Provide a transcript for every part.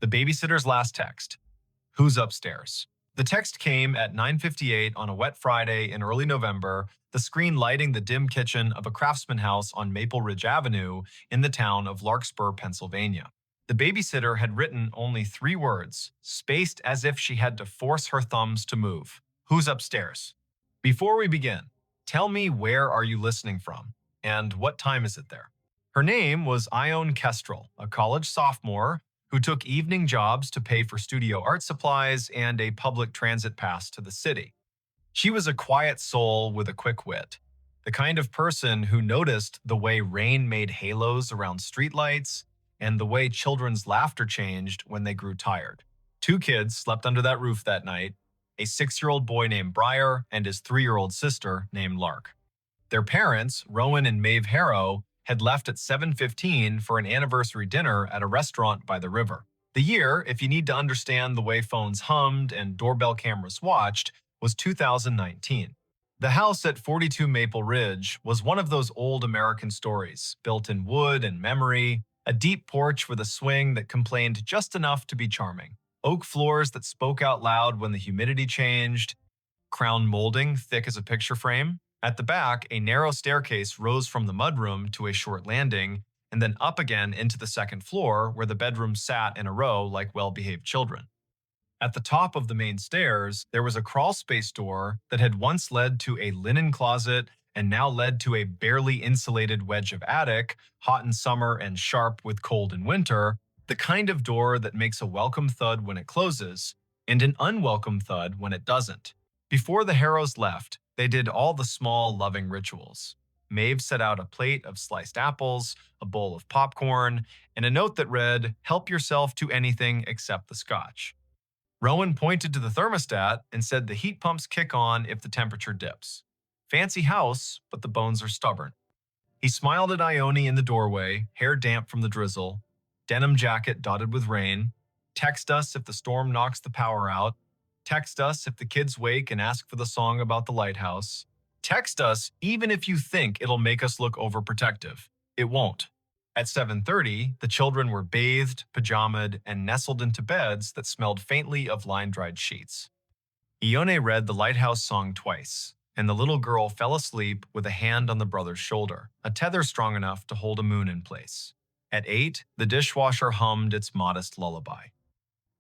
The babysitter's last text. Who's upstairs? The text came at 9:58 on a wet Friday in early November, the screen lighting the dim kitchen of a craftsman house on Maple Ridge Avenue in the town of Larkspur, Pennsylvania. The babysitter had written only 3 words, spaced as if she had to force her thumbs to move. Who's upstairs? Before we begin, tell me, where are you listening from? And what time is it there? Her name was Ione Kestrel, a college sophomore who took evening jobs to pay for studio art supplies and a public transit pass to the city. She was a quiet soul with a quick wit, the kind of person who noticed the way rain made halos around streetlights and the way children's laughter changed when they grew tired. 2 kids slept under that roof that night, a 6-year-old boy named Briar and his 3-year-old sister named Lark. Their parents, Rowan and Maeve Harrow, had left at 7:15 for an anniversary dinner at a restaurant by the river. The year, if you need to understand the way phones hummed and doorbell cameras watched, was 2019. The house at 42 Maple Ridge was one of those old American stories, built in wood and memory, a deep porch with a swing that complained just enough to be charming, oak floors that spoke out loud when the humidity changed, crown molding thick as a picture frame. At the back, a narrow staircase rose from the mudroom to a short landing, and then up again into the second floor where the bedrooms sat in a row like well-behaved children. At the top of the main stairs, there was a crawl space door that had once led to a linen closet and now led to a barely insulated wedge of attic, hot in summer and sharp with cold in winter, the kind of door that makes a welcome thud when it closes and an unwelcome thud when it doesn't. Before the Harrows left, they did all the small, loving rituals. Maeve set out a plate of sliced apples, a bowl of popcorn, and a note that read, "Help yourself to anything except the scotch." Rowan pointed to the thermostat and said the heat pumps kick on if the temperature dips. Fancy house, but the bones are stubborn. He smiled at Ione in the doorway, hair damp from the drizzle, denim jacket dotted with rain. Text us if the storm knocks the power out. Text us if the kids wake and ask for the song about the lighthouse. Text us even if you think it'll make us look overprotective. It won't. At 7:30, the children were bathed, pajamaed, and nestled into beds that smelled faintly of line-dried sheets. Ione read the lighthouse song twice, and the little girl fell asleep with a hand on the brother's shoulder, a tether strong enough to hold a moon in place. At 8, the dishwasher hummed its modest lullaby.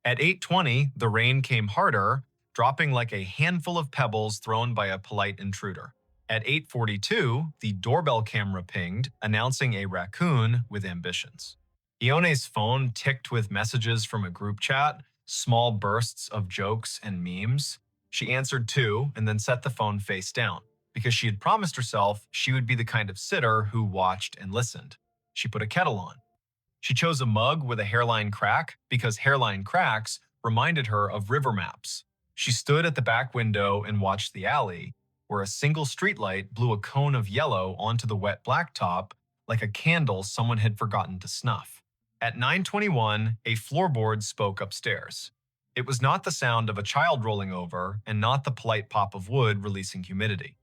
At 8:20, the rain came harder, dropping like a handful of pebbles thrown by a polite intruder. At 8:42, the doorbell camera pinged, announcing a raccoon with ambitions. Ione's phone ticked with messages from a group chat, small bursts of jokes and memes. She answered 2 and then set the phone face down, because she had promised herself she would be the kind of sitter who watched and listened. She put a kettle on. She chose a mug with a hairline crack because hairline cracks reminded her of river maps. She stood at the back window and watched the alley, where a single streetlight blew a cone of yellow onto the wet blacktop like a candle someone had forgotten to snuff. At 9:21, a floorboard spoke upstairs. It was not the sound of a child rolling over and not the polite pop of wood releasing humidity.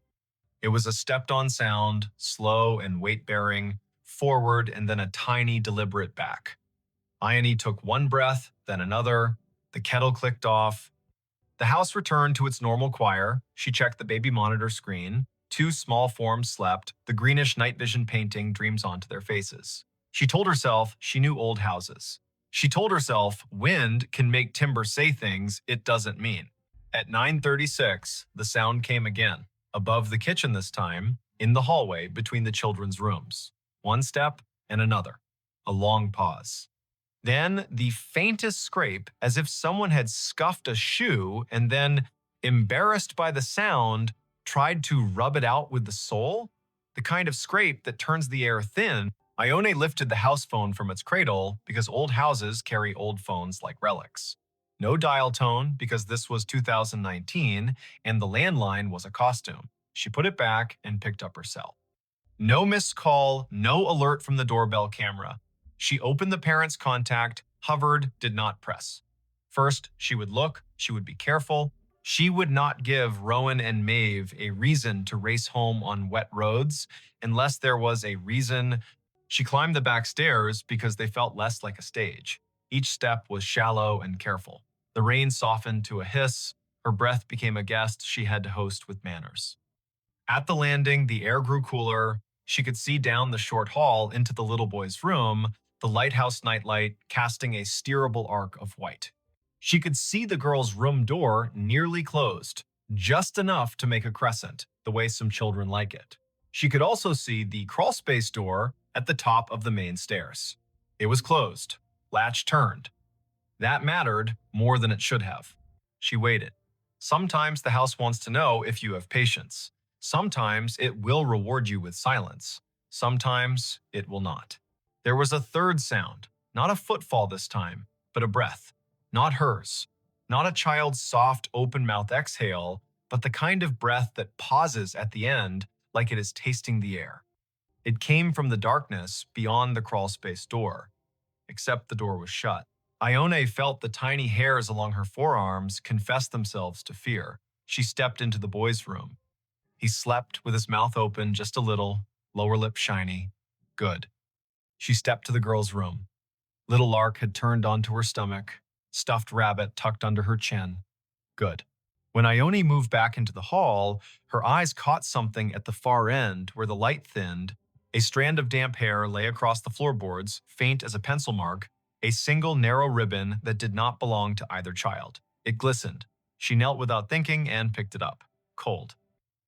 It was a stepped-on sound, slow and weight-bearing, forward and then a tiny, deliberate back. Ione took one breath, then another. The kettle clicked off. The house returned to its normal choir. She checked the baby monitor screen. 2 small forms slept. The greenish night vision painting dreams onto their faces. She told herself she knew old houses. She told herself wind can make timber say things it doesn't mean. At 9:36, the sound came again, above the kitchen this time, in the hallway between the children's rooms. One step and another. A long pause. Then the faintest scrape, as if someone had scuffed a shoe and then, embarrassed by the sound, tried to rub it out with the sole. The kind of scrape that turns the air thin. Ione lifted the house phone from its cradle because old houses carry old phones like relics. No dial tone because this was 2019 and the landline was a costume. She put it back and picked up her cell. No missed call, no alert from the doorbell camera. She opened the parent's contact, hovered, did not press. First, she would look, she would be careful. She would not give Rowan and Maeve a reason to race home on wet roads unless there was a reason. She climbed the back stairs because they felt less like a stage. Each step was shallow and careful. The rain softened to a hiss. Her breath became a guest she had to host with manners. At the landing, the air grew cooler. She could see down the short hall into the little boy's room, the lighthouse nightlight casting a steerable arc of white. She could see the girl's room door nearly closed, just enough to make a crescent, the way some children like it. She could also see the crawlspace door at the top of the main stairs. It was closed, latch turned. That mattered more than it should have. She waited. Sometimes the house wants to know if you have patience. Sometimes it will reward you with silence. Sometimes it will not. There was a third sound, not a footfall this time, but a breath. Not hers. Not a child's soft, open-mouth exhale, but the kind of breath that pauses at the end like it is tasting the air. It came from the darkness beyond the crawlspace door, except the door was shut. Ione felt the tiny hairs along her forearms confess themselves to fear. She stepped into the boy's room. He slept with his mouth open just a little, lower lip shiny. Good. She stepped to the girl's room. Little Lark had turned onto her stomach, stuffed rabbit tucked under her chin. Good. When Ione moved back into the hall, her eyes caught something at the far end where the light thinned. A strand of damp hair lay across the floorboards, faint as a pencil mark, a single narrow ribbon that did not belong to either child. It glistened. She knelt without thinking and picked it up. Cold.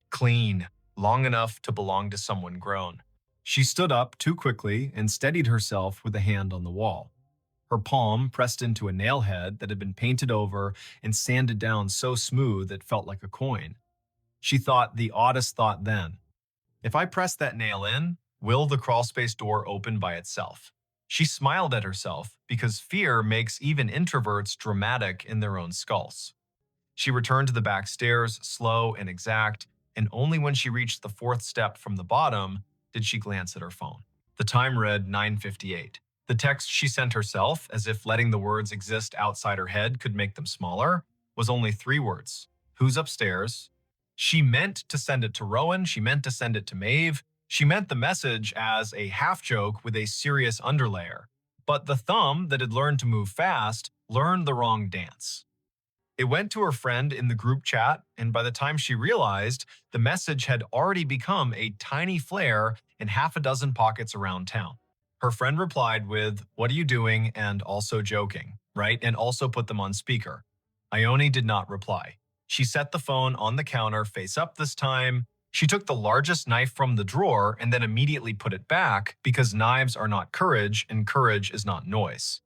Clean. Long enough to belong to someone grown. She stood up too quickly and steadied herself with a hand on the wall. Her palm pressed into a nail head that had been painted over and sanded down so smooth it felt like a coin. She thought the oddest thought then. If I press that nail in, will the crawlspace door open by itself? She smiled at herself because fear makes even introverts dramatic in their own skulls. She returned to the back stairs, slow and exact, and only when she reached the fourth step from the bottom did she glance at her phone. The time read 9:58. The text she sent herself, as if letting the words exist outside her head could make them smaller, was only 3 words. Who's upstairs? She meant to send it to Rowan. She meant to send it to Maeve. She meant the message as a half-joke with a serious underlayer. But the thumb that had learned to move fast learned the wrong dance. It went to her friend in the group chat, and by the time she realized, the message had already become a tiny flare in half a dozen pockets around town. Her friend replied with, "What are you doing?" and also joking, right? And also put them on speaker. Ione did not reply. She set the phone on the counter face up this time. She took the largest knife from the drawer and then immediately put it back because knives are not courage and courage is not noise.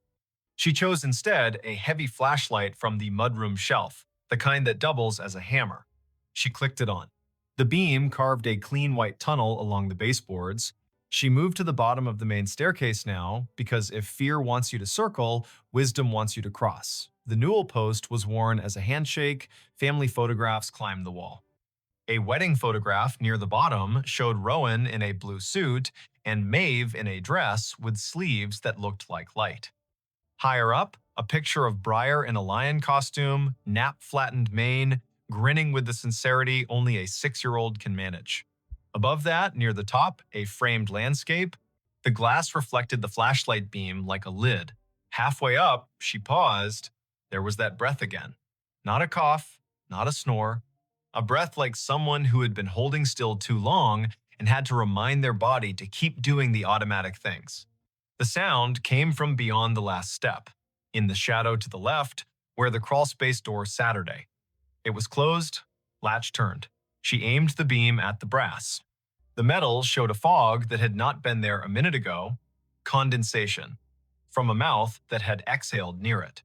She chose instead a heavy flashlight from the mudroom shelf, the kind that doubles as a hammer. She clicked it on. The beam carved a clean white tunnel along the baseboards. She moved to the bottom of the main staircase now, because if fear wants you to circle, wisdom wants you to cross. The newel post was worn as a handshake. Family photographs climbed the wall. A wedding photograph near the bottom showed Rowan in a blue suit and Maeve in a dress with sleeves that looked like light. Higher up, a picture of Briar in a lion costume, nap-flattened mane, grinning with the sincerity only a 6-year-old can manage. Above that, near the top, a framed landscape. The glass reflected the flashlight beam like a lid. Halfway up, she paused. There was that breath again. Not a cough, not a snore. A breath like someone who had been holding still too long and had to remind their body to keep doing the automatic things. The sound came from beyond the last step, in the shadow to the left, where the crawlspace door Saturday. It was closed, latch turned. She aimed the beam at the brass. The metal showed a fog that had not been there a minute ago, condensation, from a mouth that had exhaled near it.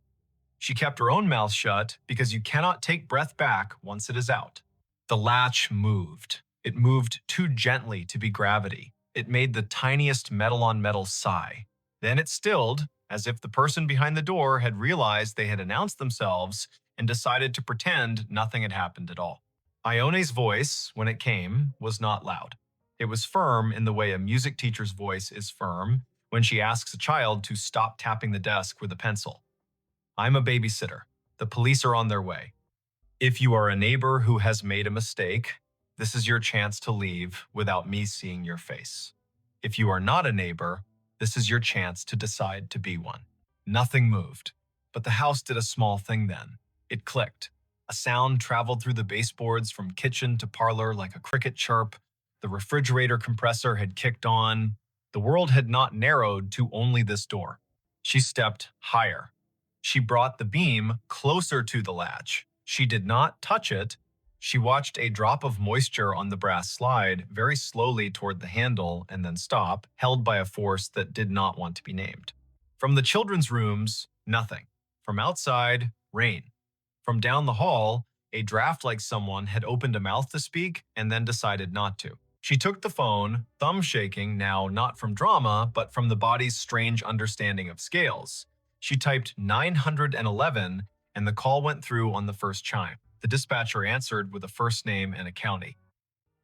She kept her own mouth shut because you cannot take breath back once it is out. The latch moved. It moved too gently to be gravity. It made the tiniest metal-on-metal sigh. Then it stilled, as if the person behind the door had realized they had announced themselves and decided to pretend nothing had happened at all. Ione's voice, when it came, was not loud. It was firm in the way a music teacher's voice is firm when she asks a child to stop tapping the desk with a pencil. I'm a babysitter. The police are on their way. If you are a neighbor who has made a mistake, this is your chance to leave without me seeing your face. If you are not a neighbor, this is your chance to decide to be one. Nothing moved. But the house did a small thing then. It clicked. A sound traveled through the baseboards from kitchen to parlor like a cricket chirp. The refrigerator compressor had kicked on. The world had not narrowed to only this door. She stepped higher. She brought the beam closer to the latch. She did not touch it. She watched a drop of moisture on the brass slide very slowly toward the handle and then stop, held by a force that did not want to be named. From the children's rooms, nothing. From outside, rain. From down the hall, a draft like someone had opened a mouth to speak and then decided not to. She took the phone, thumb shaking now not from drama, but from the body's strange understanding of scales. She typed 911 and the call went through on the first chime. The dispatcher answered with a first name and a county.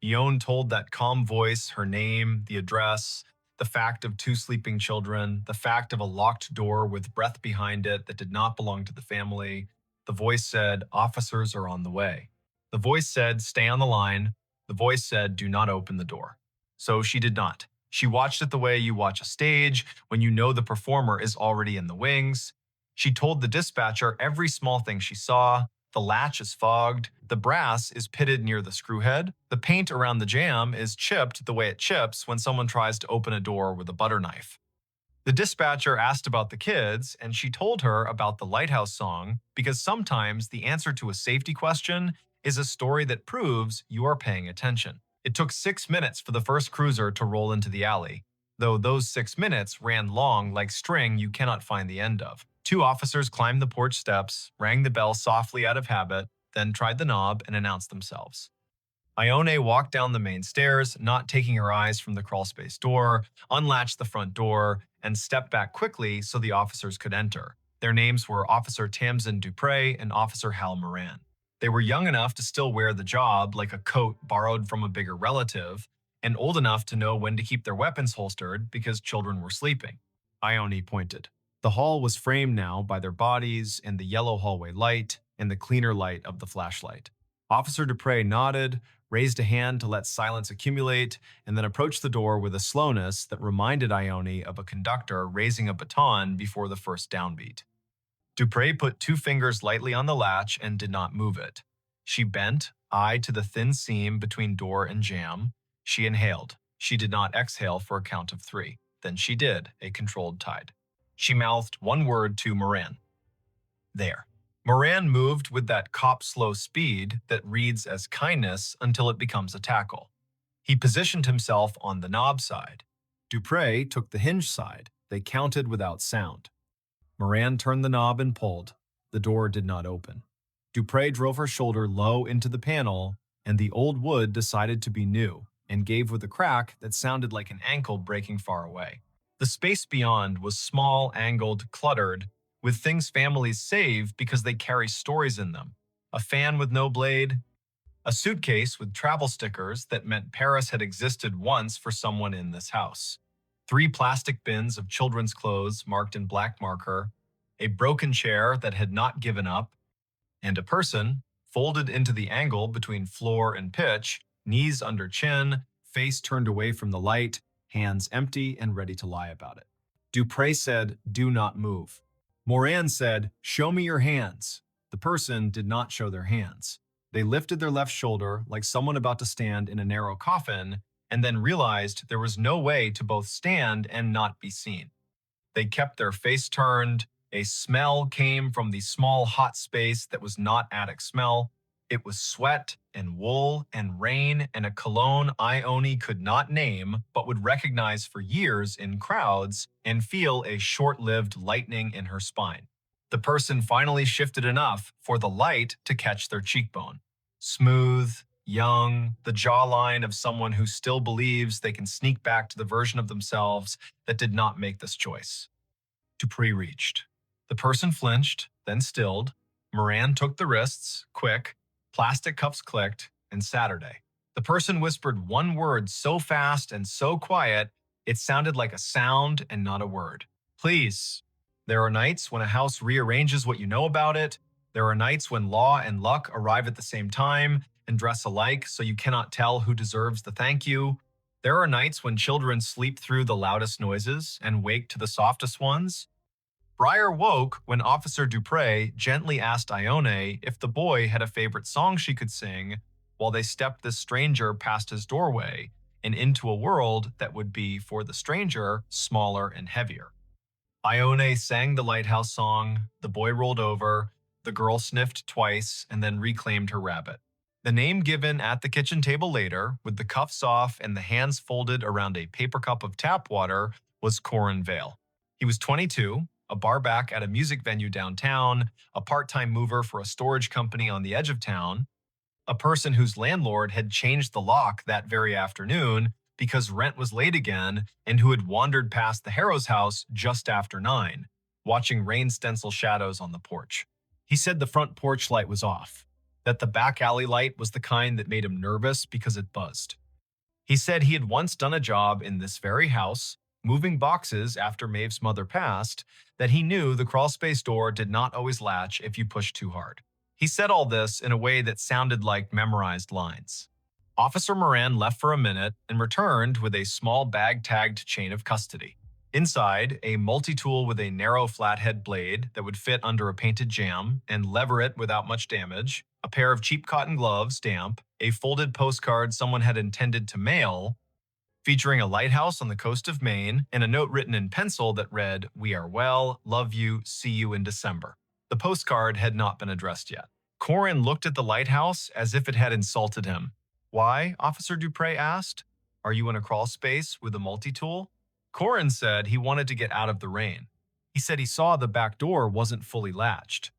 Ione told that calm voice her name, the address, the fact of 2 sleeping children, the fact of a locked door with breath behind it that did not belong to the family. The voice said, "Officers are on the way." The voice said, "Stay on the line." The voice said, "Do not open the door." So she did not. She watched it the way you watch a stage when you know the performer is already in the wings. She told the dispatcher every small thing she saw. The latch is fogged. The brass is pitted near the screw head. The paint around the jamb is chipped the way it chips when someone tries to open a door with a butter knife. The dispatcher asked about the kids, and she told her about the lighthouse song because sometimes the answer to a safety question is a story that proves you are paying attention. It took 6 minutes for the first cruiser to roll into the alley, though those 6 minutes ran long like string you cannot find the end of. 2 officers climbed the porch steps, rang the bell softly out of habit, then tried the knob and announced themselves. Ione walked down the main stairs, not taking her eyes from the crawlspace door, unlatched the front door, and stepped back quickly so the officers could enter. Their names were Officer Tamsin Dupre and Officer Hal Moran. They were young enough to still wear the job like a coat borrowed from a bigger relative, and old enough to know when to keep their weapons holstered because children were sleeping. Ione pointed. The hall was framed now by their bodies and the yellow hallway light and the cleaner light of the flashlight. Officer Dupre nodded, raised a hand to let silence accumulate, and then approached the door with a slowness that reminded Ione of a conductor raising a baton before the first downbeat. Dupre put 2 fingers lightly on the latch and did not move it. She bent, eye to the thin seam between door and jamb. She inhaled. She did not exhale for a count of 3. Then she did, a controlled tide. She mouthed one word to Moran. There. Moran moved with that cop-slow speed that reads as kindness until it becomes a tackle. He positioned himself on the knob side. Dupre took the hinge side. They counted without sound. Moran turned the knob and pulled. The door did not open. Dupre drove her shoulder low into the panel, and the old wood decided to be new and gave with a crack that sounded like an ankle breaking far away. The space beyond was small, angled, cluttered, with things families save because they carry stories in them. A fan with no blade, a suitcase with travel stickers that meant Paris had existed once for someone in this house. 3 plastic bins of children's clothes marked in black marker, a broken chair that had not given up, and a person, folded into the angle between floor and pitch, knees under chin, face turned away from the light, hands empty and ready to lie about it. Dupre said, "Do not move." Moran said, "Show me your hands." The person did not show their hands. They lifted their left shoulder like someone about to stand in a narrow coffin, and then realized there was no way to both stand and not be seen. They kept their face turned. A smell came from the small hot space that was not attic smell. It was sweat and wool and rain and a cologne Ione could not name but would recognize for years in crowds and feel a short-lived lightening in her spine. The person finally shifted enough for the light to catch their cheekbone. Smooth, young, the jawline of someone who still believes they can sneak back to the version of themselves that did not make this choice. Dupree reached. The person flinched, then stilled. Moran took the wrists, quick. Plastic cuffs clicked, and Saturday. The person whispered one word so fast and so quiet, it sounded like a sound and not a word. Please. There are nights when a house rearranges what you know about it. There are nights when law and luck arrive at the same time and dress alike so you cannot tell who deserves the thank you. There are nights when children sleep through the loudest noises and wake to the softest ones. Breyer woke when Officer Dupre gently asked Ione if the boy had a favorite song she could sing while they stepped this stranger past his doorway and into a world that would be, for the stranger, smaller and heavier. Ione sang the lighthouse song, the boy rolled over, the girl sniffed twice, and then reclaimed her rabbit. The name given at the kitchen table later, with the cuffs off and the hands folded around a paper cup of tap water, was Corin Vale. He was 22, a barback at a music venue downtown, a part-time mover for a storage company on the edge of town, a person whose landlord had changed the lock that very afternoon because rent was late again, and who had wandered past the Harrow's house just after 9, watching rain stencil shadows on the porch. He said the front porch light was off, that the back alley light was the kind that made him nervous because it buzzed. He said he had once done a job in this very house, moving boxes after Maeve's mother passed, that he knew the crawlspace door did not always latch if you pushed too hard. He said all this in a way that sounded like memorized lines. Officer Moran left for a minute and returned with a small bag-tagged chain of custody. Inside, a multi-tool with a narrow flathead blade that would fit under a painted jam and lever it without much damage, a pair of cheap cotton gloves, damp, a folded postcard someone had intended to mail, featuring a lighthouse on the coast of Maine, and a note written in pencil that read, "We are well, love you, see you in December." The postcard had not been addressed yet. Corin looked at the lighthouse as if it had insulted him. "Why?" Officer Dupre asked. "Are you in a crawl space with a multi-tool?" Corin said he wanted to get out of the rain. He said he saw the back door wasn't fully latched.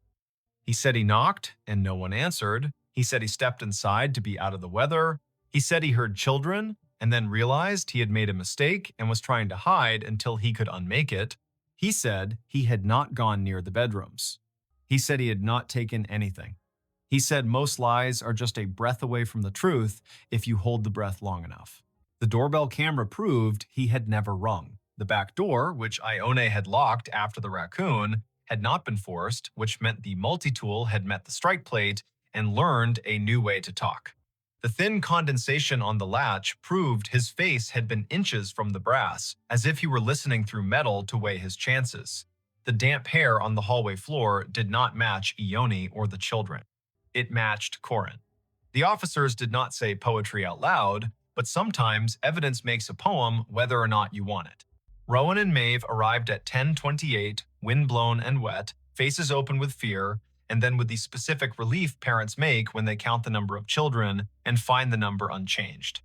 He said he knocked and no one answered. He said he stepped inside to be out of the weather. He said he heard children and then realized he had made a mistake and was trying to hide until he could unmake it. He said he had not gone near the bedrooms. He said he had not taken anything. He said most lies are just a breath away from the truth if you hold the breath long enough. The doorbell camera proved he had never rung. The back door, which Ione had locked after the raccoon, had not been forced, which meant the multi-tool had met the strike plate and learned a new way to talk. The thin condensation on the latch proved his face had been inches from the brass, as if he were listening through metal to weigh his chances. The damp hair on the hallway floor did not match Ione or the children. It matched Corin. The officers did not say poetry out loud, but sometimes evidence makes a poem whether or not you want it. Rowan and Maeve arrived at 10:28, windblown and wet, faces open with fear, and then with the specific relief parents make when they count the number of children and find the number unchanged.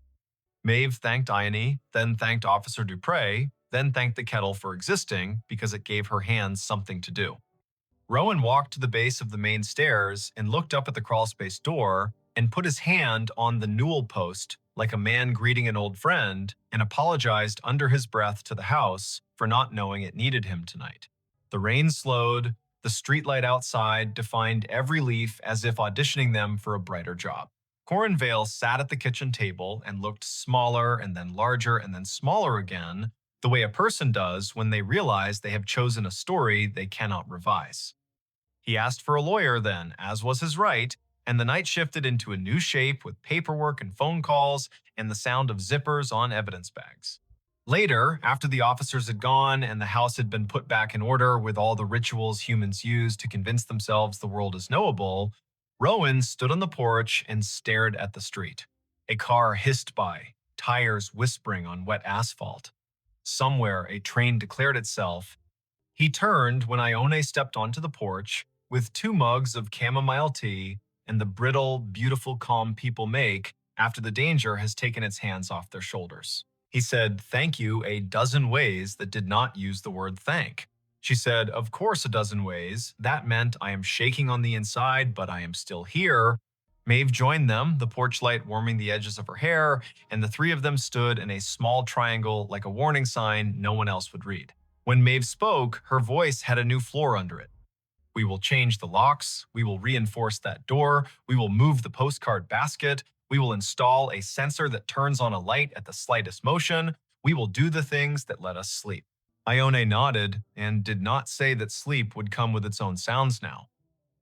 Maeve thanked Ione, then thanked Officer Dupre, then thanked the kettle for existing because it gave her hands something to do. Rowan walked to the base of the main stairs and looked up at the crawlspace door and put his hand on the newel post like a man greeting an old friend and apologized under his breath to the house for not knowing it needed him tonight. The rain slowed, the streetlight outside defined every leaf as if auditioning them for a brighter job. Corin Vale sat at the kitchen table and looked smaller and then larger and then smaller again, the way a person does when they realize they have chosen a story they cannot revise. He asked for a lawyer then, as was his right, and the night shifted into a new shape with paperwork and phone calls and the sound of zippers on evidence bags. Later, after the officers had gone and the house had been put back in order with all the rituals humans use to convince themselves the world is knowable, Rowan stood on the porch and stared at the street. A car hissed by, tires whispering on wet asphalt. Somewhere a train declared itself. He turned when Ione stepped onto the porch with 2 mugs of chamomile tea and the brittle, beautiful calm people make after the danger has taken its hands off their shoulders. He said thank you a dozen ways that did not use the word thank. She said, of course a dozen ways. That meant I am shaking on the inside, but I am still here. Maeve joined them, the porch light warming the edges of her hair, and the 3 of them stood in a small triangle like a warning sign no one else would read. When Maeve spoke, her voice had a new floor under it. We will change the locks. We will reinforce that door. We will move the postcard basket. We will install a sensor that turns on a light at the slightest motion. We will do the things that let us sleep. Ione nodded and did not say that sleep would come with its own sounds now.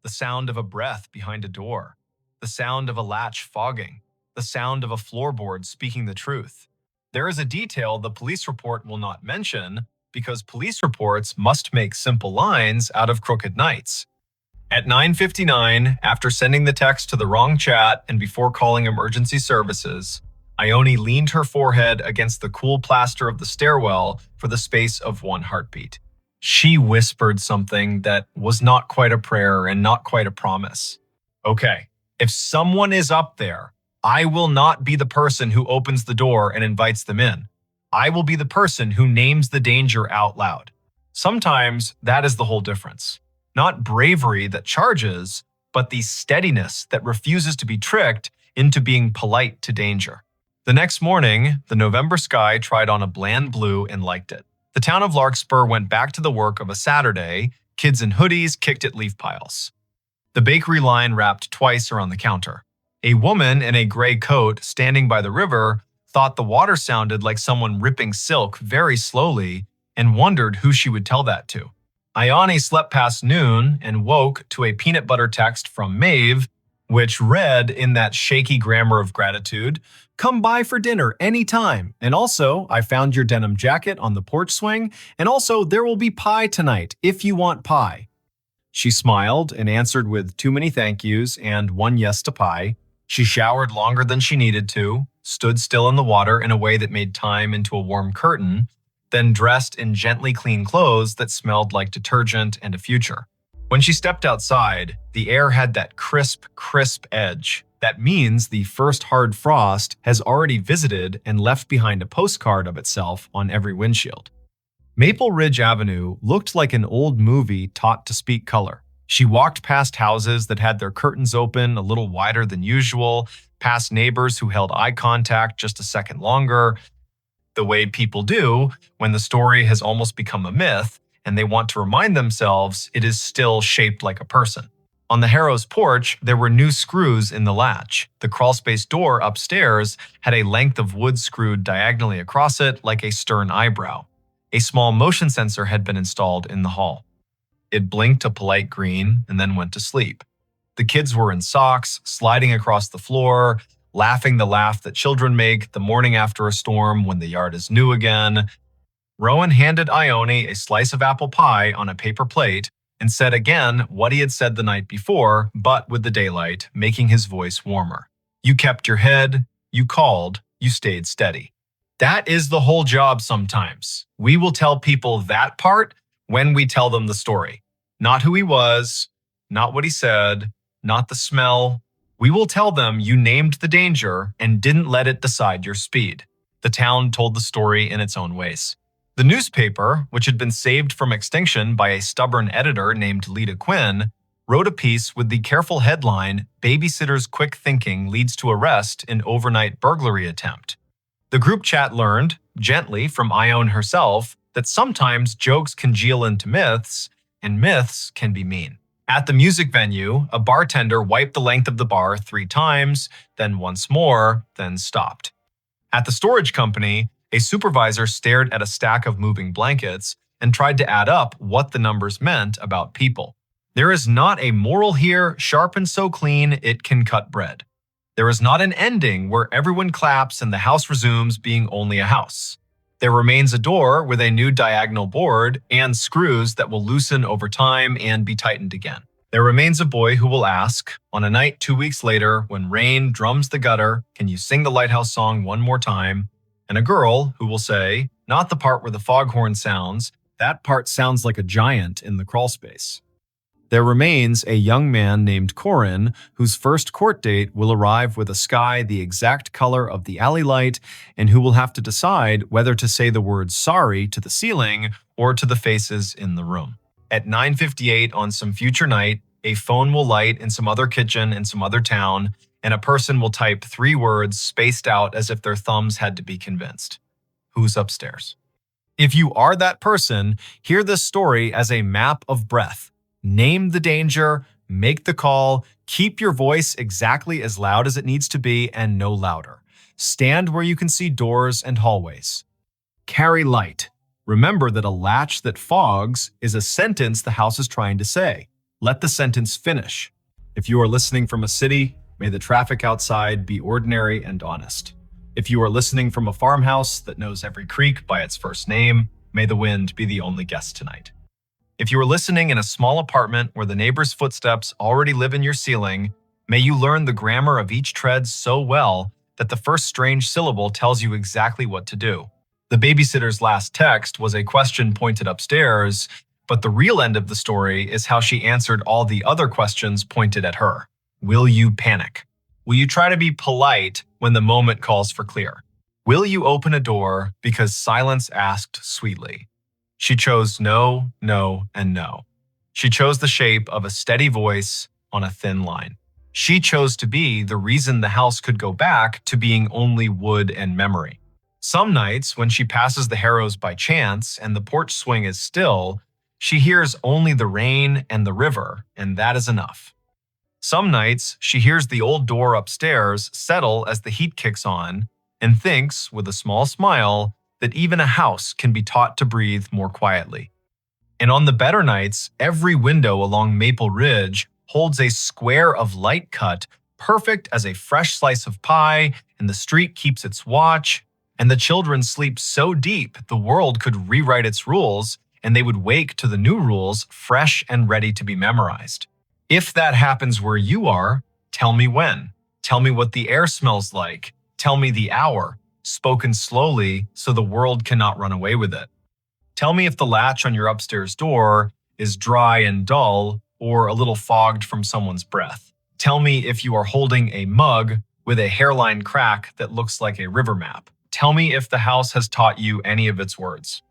The sound of a breath behind a door. The sound of a latch fogging. The sound of a floorboard speaking the truth. There is a detail the police report will not mention, because police reports must make simple lines out of crooked nights. At 9:59, after sending the text to the wrong chat and before calling emergency services, Ione leaned her forehead against the cool plaster of the stairwell for the space of one heartbeat. She whispered something that was not quite a prayer and not quite a promise. Okay, if someone is up there, I will not be the person who opens the door and invites them in. I will be the person who names the danger out loud. Sometimes that is the whole difference. Not bravery that charges, but the steadiness that refuses to be tricked into being polite to danger. The next morning, the November sky tried on a bland blue and liked it. The town of Larkspur went back to the work of a Saturday. Kids in hoodies kicked at leaf piles. The bakery line wrapped twice around the counter. A woman in a gray coat standing by the river thought the water sounded like someone ripping silk very slowly and wondered who she would tell that to. Ione slept past noon and woke to a peanut butter text from Maeve, which read in that shaky grammar of gratitude, "Come by for dinner anytime. And also, I found your denim jacket on the porch swing. And also, there will be pie tonight if you want pie." She smiled and answered with too many thank yous and one yes to pie. She showered longer than she needed to, stood still in the water in a way that made time into a warm curtain, then dressed in gently clean clothes that smelled like detergent and a future. When she stepped outside, the air had that crisp, crisp edge. That means the first hard frost has already visited and left behind a postcard of itself on every windshield. Maple Ridge Avenue looked like an old movie taught to speak color. She walked past houses that had their curtains open a little wider than usual, past neighbors who held eye contact just a second longer, the way people do when the story has almost become a myth and they want to remind themselves it is still shaped like a person. On the Harrow's porch, there were new screws in the latch. The crawlspace door upstairs had a length of wood screwed diagonally across it like a stern eyebrow. A small motion sensor had been installed in the hall. It blinked a polite green and then went to sleep. The kids were in socks, sliding across the floor, laughing the laugh that children make the morning after a storm when the yard is new again. Rowan handed Ione a slice of apple pie on a paper plate and said again what he had said the night before, but with the daylight, making his voice warmer. You kept your head, you called, you stayed steady. That is the whole job sometimes. We will tell people that part when we tell them the story. Not who he was, not what he said, not the smell. We will tell them you named the danger and didn't let it decide your speed. The town told the story in its own ways. The newspaper, which had been saved from extinction by a stubborn editor named Lita Quinn, wrote a piece with the careful headline, "Babysitter's Quick Thinking Leads to Arrest in Overnight Burglary Attempt." The group chat learned, gently from Ione herself, that sometimes jokes congeal into myths, and myths can be mean. At the music venue, a bartender wiped the length of the bar 3 times, then once more, then stopped. At the storage company, a supervisor stared at a stack of moving blankets and tried to add up what the numbers meant about people. There is not a moral here, sharp and so clean it can cut bread. There is not an ending where everyone claps and the house resumes being only a house. There remains a door with a new diagonal board and screws that will loosen over time and be tightened again. There remains a boy who will ask, on a night 2 weeks later when rain drums the gutter, "Can you sing the lighthouse song one more time?" And a girl who will say, not the part where the foghorn sounds, that part sounds like a giant in the crawlspace. There remains a young man named Corin, whose first court date will arrive with a sky the exact color of the alley light, and who will have to decide whether to say the word sorry to the ceiling or to the faces in the room. At 9:58 on some future night, a phone will light in some other kitchen in some other town, and a person will type 3 words spaced out as if their thumbs had to be convinced. Who's upstairs? If you are that person, hear this story as a map of breath. Name the danger, make the call, keep your voice exactly as loud as it needs to be and no louder. Stand where you can see doors and hallways. Carry light. Remember that a latch that fogs is a sentence the house is trying to say. Let the sentence finish. If you are listening from a city, may the traffic outside be ordinary and honest. If you are listening from a farmhouse that knows every creek by its first name, May the wind be the only guest tonight. If you are listening in a small apartment where the neighbor's footsteps already live in your ceiling, may you learn the grammar of each tread so well that the first strange syllable tells you exactly what to do. The babysitter's last text was a question pointed upstairs, but the real end of the story is how she answered all the other questions pointed at her. Will you panic? Will you try to be polite when the moment calls for clear? Will you open a door because silence asked sweetly? She chose no, no, and no. She chose the shape of a steady voice on a thin line. She chose to be the reason the house could go back to being only wood and memory. Some nights, when she passes the Harrows by chance and the porch swing is still, she hears only the rain and the river, and that is enough. Some nights, she hears the old door upstairs settle as the heat kicks on and thinks, with a small smile, that even a house can be taught to breathe more quietly. And on the better nights, every window along Maple Ridge holds a square of light cut, perfect as a fresh slice of pie, and the street keeps its watch, and the children sleep so deep the world could rewrite its rules, and they would wake to the new rules fresh and ready to be memorized. If that happens where you are, tell me when. Tell me what the air smells like. Tell me the hour, spoken slowly so the world cannot run away with it. Tell me if the latch on your upstairs door is dry and dull or a little fogged from someone's breath. Tell me if you are holding a mug with a hairline crack that looks like a river map. Tell me if the house has taught you any of its words.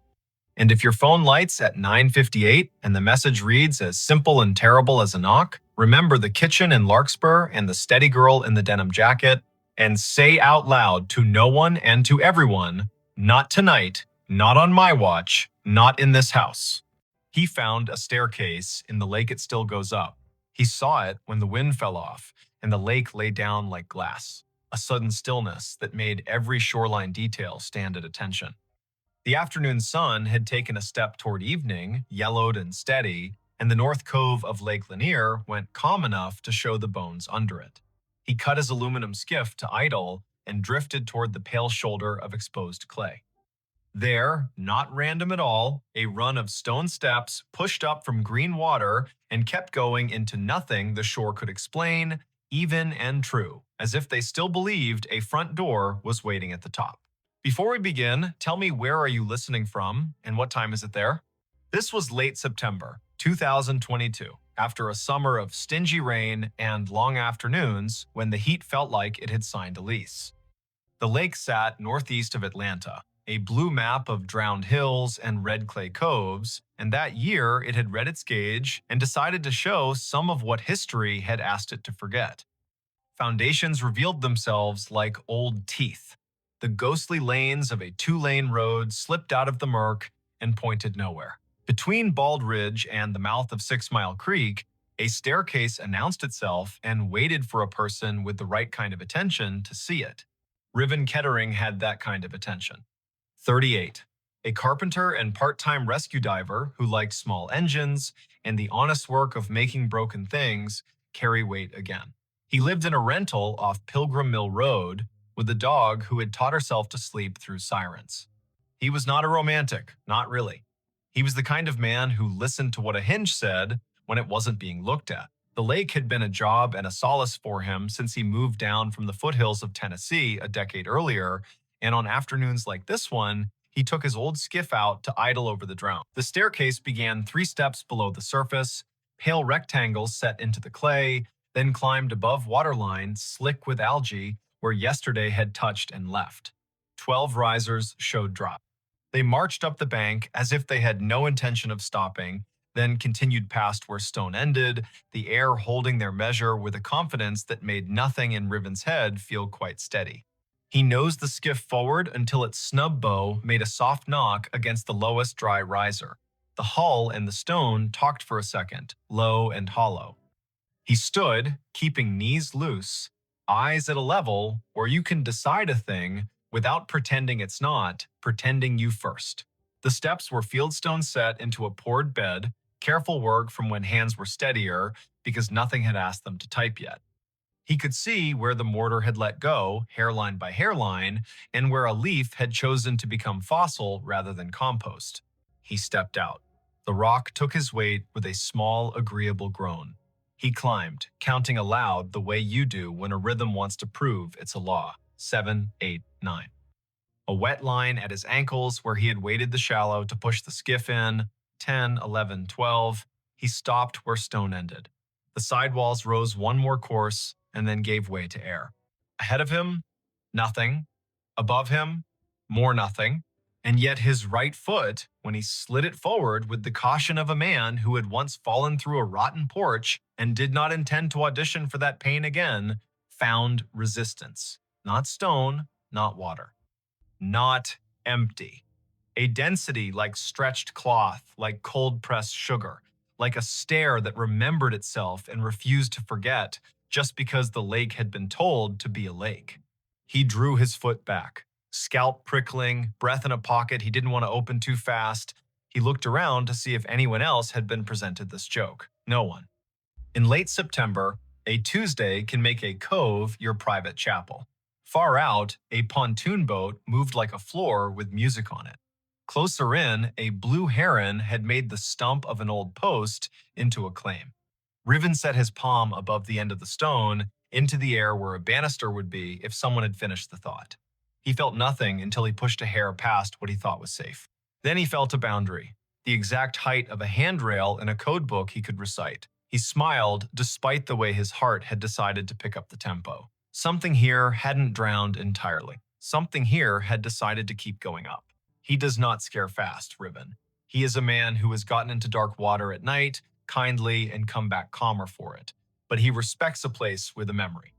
And if your phone lights at 9:58 and the message reads as simple and terrible as a knock, remember the kitchen in Larkspur and the steady girl in the denim jacket, and say out loud to no one and to everyone, not tonight, not on my watch, not in this house. He found a staircase in the lake it still goes up. He saw it when the wind fell off and the lake lay down like glass, a sudden stillness that made every shoreline detail stand at attention. The afternoon sun had taken a step toward evening, yellowed and steady, and the north cove of Lake Lanier went calm enough to show the bones under it. He cut his aluminum skiff to idle and drifted toward the pale shoulder of exposed clay. There, not random at all, a run of stone steps pushed up from green water and kept going into nothing the shore could explain, even and true, as if they still believed a front door was waiting at the top. Before we begin, tell me, where are you listening from and what time is it there? This was late September 2022, after a summer of stingy rain and long afternoons when the heat felt like it had signed a lease. The lake sat northeast of Atlanta, a blue map of drowned hills and red clay coves, and that year it had read its gauge and decided to show some of what history had asked it to forget. Foundations revealed themselves like old teeth. The ghostly lanes of a two-lane road slipped out of the murk and pointed nowhere. Between Bald Ridge and the mouth of 6 Mile Creek, a staircase announced itself and waited for a person with the right kind of attention to see it. Riven Kettering had that kind of attention. 38. A carpenter and part-time rescue diver who liked small engines and the honest work of making broken things carry weight again. He lived in a rental off Pilgrim Mill Road with a dog who had taught herself to sleep through sirens. He was not a romantic, not really. He was the kind of man who listened to what a hinge said when it wasn't being looked at. The lake had been a job and a solace for him since he moved down from the foothills of Tennessee a decade earlier, and on afternoons like this one, he took his old skiff out to idle over the drown. The staircase began 3 steps below the surface, pale rectangles set into the clay, then climbed above waterline, slick with algae, where yesterday had touched and left. 12 risers showed drop. They marched up the bank as if they had no intention of stopping, then continued past where stone ended, the air holding their measure with a confidence that made nothing in Riven's head feel quite steady. He nosed the skiff forward until its snub bow made a soft knock against the lowest dry riser. The hull and the stone talked for a second, low and hollow. He stood, keeping knees loose, eyes at a level where you can decide a thing without pretending it's not, pretending you first. The steps were fieldstone set into a poured bed, careful work from when hands were steadier because nothing had asked them to type yet. He could see where the mortar had let go, hairline by hairline, and where a leaf had chosen to become fossil rather than compost. He stepped out. The rock took his weight with a small, agreeable groan. He climbed, counting aloud the way you do when a rhythm wants to prove it's a law. 7, 8, 9. A wet line at his ankles where he had waded the shallow to push the skiff in. 10, 11, 12. He stopped where stone ended. The sidewalls rose one more course and then gave way to air. Ahead of him, nothing. Above him, more nothing. And yet his right foot, when he slid it forward with the caution of a man who had once fallen through a rotten porch and did not intend to audition for that pain again, found resistance. Not stone, not water. Not empty. A density like stretched cloth, like cold-pressed sugar, like a stare that remembered itself and refused to forget just because the lake had been told to be a lake. He drew his foot back, scalp prickling, breath in a pocket he didn't want to open too fast. He looked around to see if anyone else had been presented this joke. No one. In late September, a Tuesday can make a cove your private chapel. Far out, a pontoon boat moved like a floor with music on it. Closer in, a blue heron had made the stump of an old post into a claim. Riven set his palm above the end of the stone into the air where a banister would be if someone had finished the thought. He felt nothing until he pushed a hair past what he thought was safe. Then he felt a boundary, the exact height of a handrail in a code book he could recite. He smiled despite the way his heart had decided to pick up the tempo. Something here hadn't drowned entirely. Something here had decided to keep going up. He does not scare fast, Riven. He is a man who has gotten into dark water at night, kindly, and come back calmer for it. But he respects a place with a memory.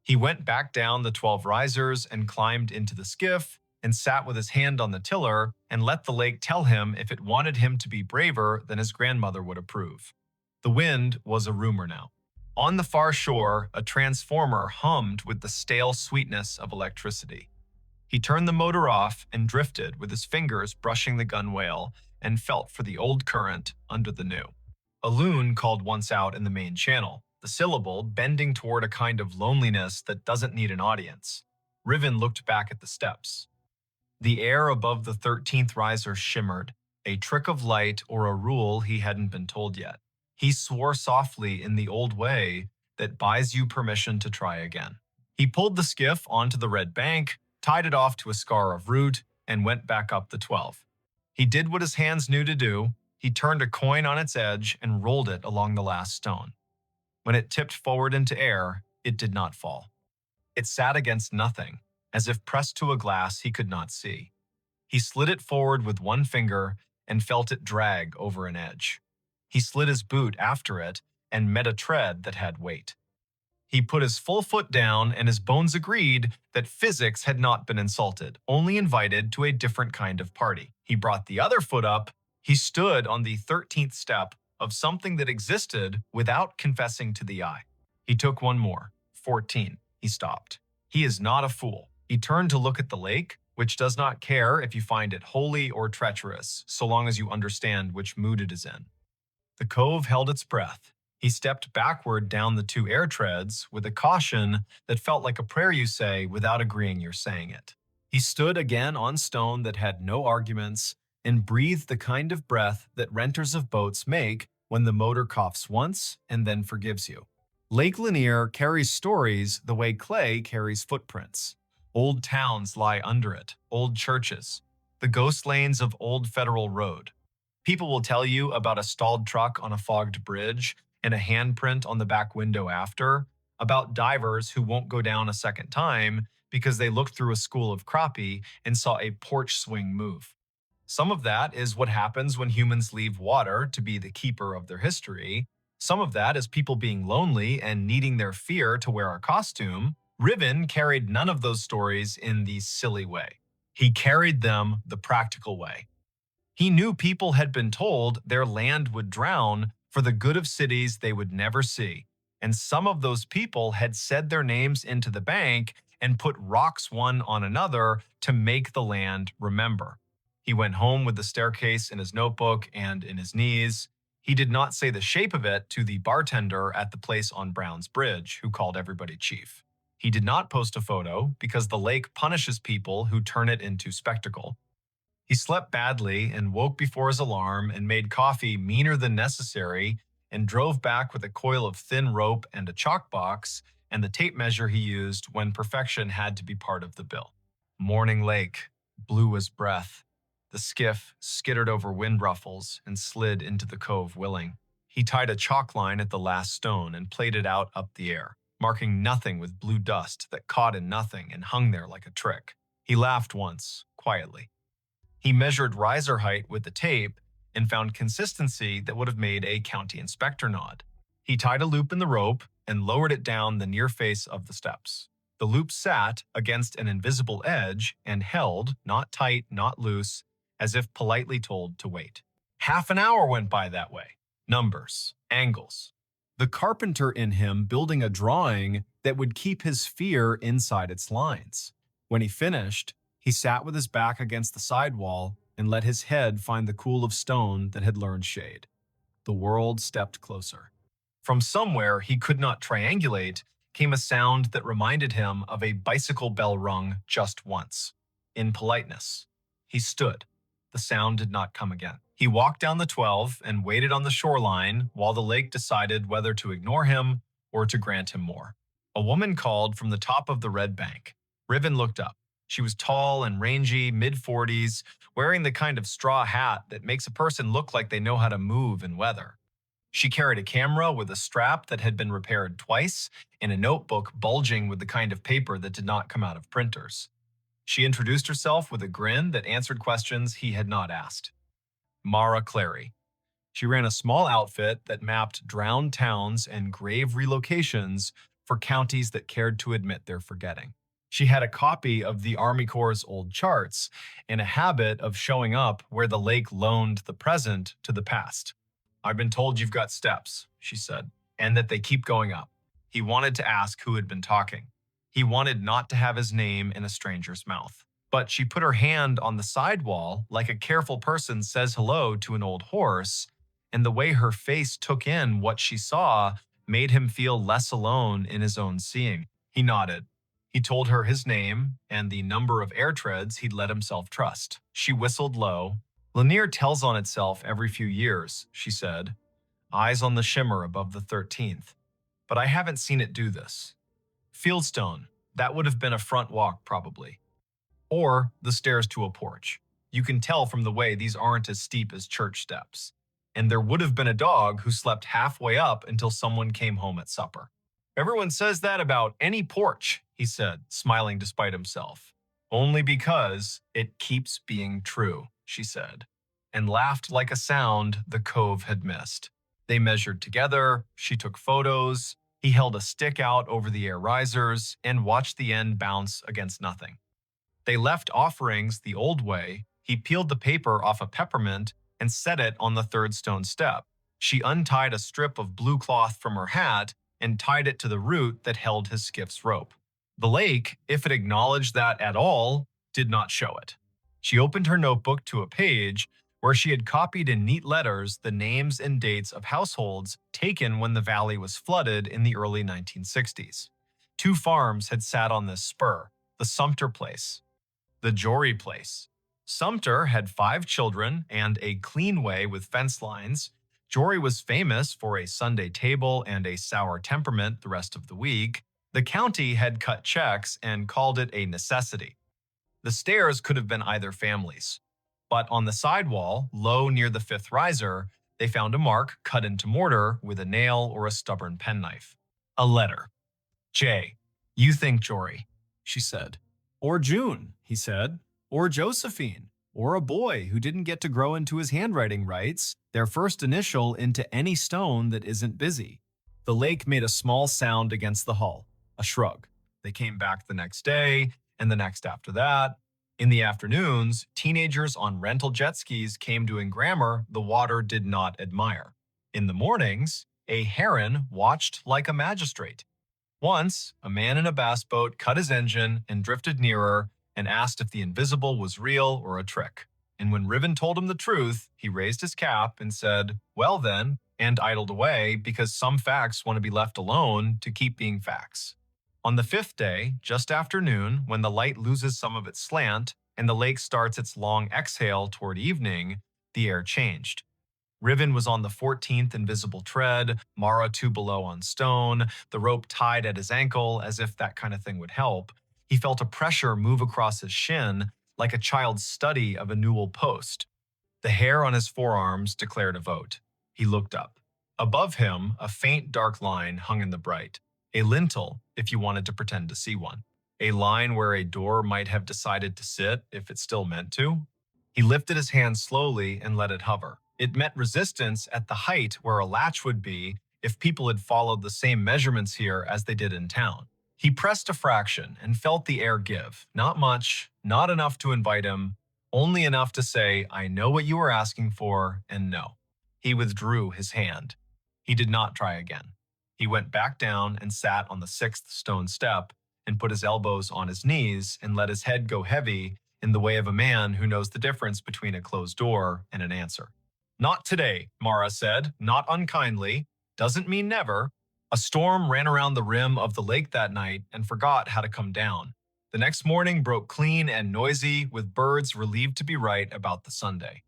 He went back down the 12 risers and climbed into the skiff and sat with his hand on the tiller and let the lake tell him if it wanted him to be braver than his grandmother would approve. The wind was a rumor now. On the far shore, a transformer hummed with the stale sweetness of electricity. He turned the motor off and drifted with his fingers brushing the gunwale and felt for the old current under the new. A loon called once out in the main channel, the syllable bending toward a kind of loneliness that doesn't need an audience. Riven looked back at the steps. The air above the 13th riser shimmered, a trick of light or a rule he hadn't been told yet. He swore softly in the old way that buys you permission to try again. He pulled the skiff onto the red bank, tied it off to a scar of root, and went back up the 12. He did what his hands knew to do. He turned a coin on its edge and rolled it along the last stone. When it tipped forward into air, it did not fall. It sat against nothing, as if pressed to a glass he could not see. He slid it forward with one finger and felt it drag over an edge. He slid his boot after it and met a tread that had weight. He put his full foot down and his bones agreed that physics had not been insulted, only invited to a different kind of party. He brought the other foot up. He stood on the 13th step of something that existed without confessing to the eye. He took one more. 14. He stopped. He is not a fool. He turned to look at the lake, which does not care if you find it holy or treacherous, so long as you understand which mood it is in. The cove held its breath. He stepped backward down the 2 air treads with a caution that felt like a prayer you say without agreeing you're saying it. He stood again on stone that had no arguments and breathed the kind of breath that renters of boats make when the motor coughs once and then forgives you. Lake Lanier carries stories the way clay carries footprints. Old towns lie under it, old churches, the ghost lanes of Old Federal Road. People will tell you about a stalled truck on a fogged bridge and a handprint on the back window after, about divers who won't go down a second time because they looked through a school of crappie and saw a porch swing move. Some of that is what happens when humans leave water to be the keeper of their history. Some of that is people being lonely and needing their fear to wear a costume. Riven carried none of those stories in the silly way. He carried them the practical way. He knew people had been told their land would drown for the good of cities they would never see, and some of those people had said their names into the bank and put rocks one on another to make the land remember. He went home with the staircase in his notebook and in his knees. He did not say the shape of it to the bartender at the place on Brown's Bridge, who called everybody chief. He did not post a photo because the lake punishes people who turn it into spectacle. He slept badly and woke before his alarm and made coffee meaner than necessary and drove back with a coil of thin rope and a chalk box and the tape measure he used when perfection had to be part of the bill. Morning Lake, blue as breath. The skiff skittered over wind ruffles and slid into the cove willing. He tied a chalk line at the last stone and played it out up the air, marking nothing with blue dust that caught in nothing and hung there like a trick. He laughed once, quietly. He measured riser height with the tape and found consistency that would have made a county inspector nod. He tied a loop in the rope and lowered it down the near face of the steps. The loop sat against an invisible edge and held, not tight, not loose, as if politely told to wait. Half an hour went by that way. Numbers, angles. The carpenter in him building a drawing that would keep his fear inside its lines. When he finished, he sat with his back against the sidewall and let his head find the cool of stone that had learned shade. The world stepped closer. From somewhere he could not triangulate came a sound that reminded him of a bicycle bell rung just once. In politeness, he stood. The sound did not come again. He walked down the 12 and waited on the shoreline while the lake decided whether to ignore him or to grant him more. A woman called from the top of the red bank. Riven looked up. She was tall and rangy, mid-40s, wearing the kind of straw hat that makes a person look like they know how to move in weather. She carried a camera with a strap that had been repaired twice and a notebook bulging with the kind of paper that did not come out of printers. She introduced herself with a grin that answered questions he had not asked. Mara Clary. She ran a small outfit that mapped drowned towns and grave relocations for counties that cared to admit their forgetting. She had a copy of the Army Corps' old charts and a habit of showing up where the lake loaned the present to the past. "I've been told you've got steps," she said, "and that they keep going up." He wanted to ask who had been talking. He wanted not to have his name in a stranger's mouth. But she put her hand on the sidewall like a careful person says hello to an old horse, and the way her face took in what she saw made him feel less alone in his own seeing. He nodded. He told her his name and the number of air treads he'd let himself trust. She whistled low. "Lanier tells on itself every few years," she said, eyes on the shimmer above the 13th. "But I haven't seen it do this. Fieldstone, that would have been a front walk probably. Or the stairs to a porch. You can tell from the way these aren't as steep as church steps. And there would have been a dog who slept halfway up until someone came home at supper." "Everyone says that about any porch," he said, smiling despite himself. "Only because it keeps being true," she said, and laughed like a sound the cove had missed. They measured together, she took photos, he held a stick out over the air risers and watched the end bounce against nothing. They left offerings the old way. He peeled the paper off a peppermint and set it on the third stone step. She untied a strip of blue cloth from her hat and tied it to the root that held his skiff's rope. The lake, if it acknowledged that at all, did not show it. She opened her notebook to a page where she had copied in neat letters the names and dates of households taken when the valley was flooded in the early 1960s. 2 farms had sat on this spur, the Sumter place, the Jory place. Sumter had 5 children and a clean way with fence lines. Jory was famous for a Sunday table and a sour temperament the rest of the week. The county had cut checks and called it a necessity. The stairs could have been either family's. But on the sidewall, low near the 5th riser, they found a mark cut into mortar with a nail or a stubborn penknife. A letter. "J. You think Jory," she said. "Or June," he said. "Or Josephine. Or a boy who didn't get to grow into his handwriting rights, their first initial into any stone that isn't busy." The lake made a small sound against the hull, a shrug. They came back the next day, and the next after that. In the afternoons, teenagers on rental jet skis came doing grammar the water did not admire. In the mornings, a heron watched like a magistrate. Once, a man in a bass boat cut his engine and drifted nearer and asked if the invisible was real or a trick. And when Riven told him the truth, he raised his cap and said, "Well then," and idled away because some facts want to be left alone to keep being facts. On the 5th day, just after noon, when the light loses some of its slant, and the lake starts its long exhale toward evening, the air changed. Riven was on the 14th invisible tread, Mara two below on stone, the rope tied at his ankle as if that kind of thing would help. He felt a pressure move across his shin like a child's study of a newel post. The hair on his forearms declared a vote. He looked up. Above him, a faint dark line hung in the bright. A lintel, if you wanted to pretend to see one. A line where a door might have decided to sit if it still meant to. He lifted his hand slowly and let it hover. It met resistance at the height where a latch would be if people had followed the same measurements here as they did in town. He pressed a fraction and felt the air give. Not much, not enough to invite him, only enough to say, "I know what you were asking for," and no. He withdrew his hand. He did not try again. He went back down and sat on the 6th stone step and put his elbows on his knees and let his head go heavy in the way of a man who knows the difference between a closed door and an answer. "Not today," Mara said, not unkindly. "Doesn't mean never." A storm ran around the rim of the lake that night and forgot how to come down. The next morning broke clean and noisy, with birds relieved to be right about the Sunday.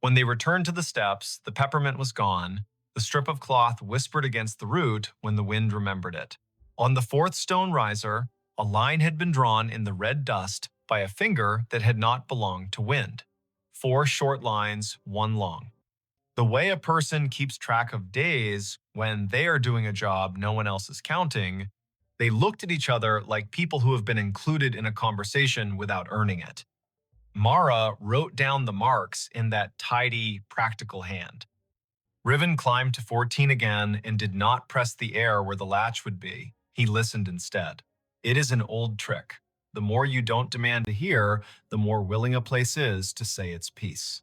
When they returned to the steps, the peppermint was gone. The strip of cloth whispered against the root when the wind remembered it. On the 4th stone riser, a line had been drawn in the red dust by a finger that had not belonged to wind. 4 short lines, 1 long. The way a person keeps track of days when they are doing a job no one else is counting, they looked at each other like people who have been included in a conversation without earning it. Mara wrote down the marks in that tidy, practical hand. Riven climbed to 14 again and did not press the air where the latch would be. He listened instead. It is an old trick. The more you don't demand to hear, the more willing a place is to say its piece.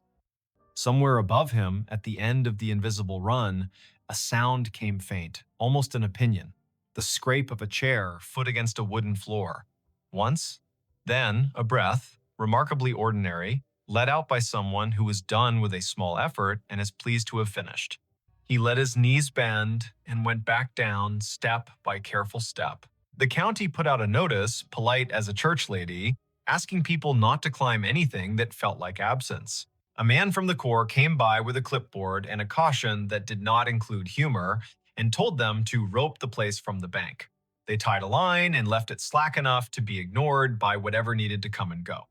Somewhere above him, at the end of the invisible run, a sound came faint, almost an opinion. The scrape of a chair, foot against a wooden floor. Once, then a breath, remarkably ordinary, let out by someone who was done with a small effort and is pleased to have finished. He let his knees bend and went back down step by careful step. The county put out a notice, polite as a church lady, asking people not to climb anything that felt like absence. A man from the Corps came by with a clipboard and a caution that did not include humor and told them to rope the place from the bank. They tied a line and left it slack enough to be ignored by whatever needed to come and go.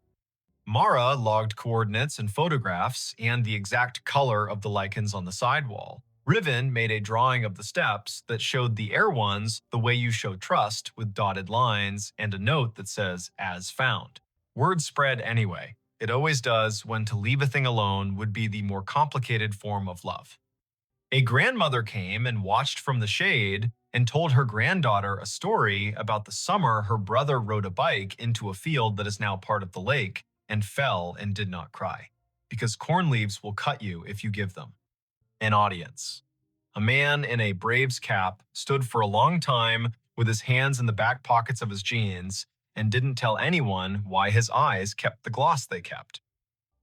Mara logged coordinates and photographs and the exact color of the lichens on the sidewall. Riven made a drawing of the steps that showed the air ones the way you show trust, with dotted lines and a note that says, "As found." Word spread anyway. It always does when to leave a thing alone would be the more complicated form of love. A grandmother came and watched from the shade and told her granddaughter a story about the summer her brother rode a bike into a field that is now part of the lake and fell and did not cry, because corn leaves will cut you if you give them. An audience. A man in a Braves cap stood for a long time with his hands in the back pockets of his jeans and didn't tell anyone why his eyes kept the gloss they kept.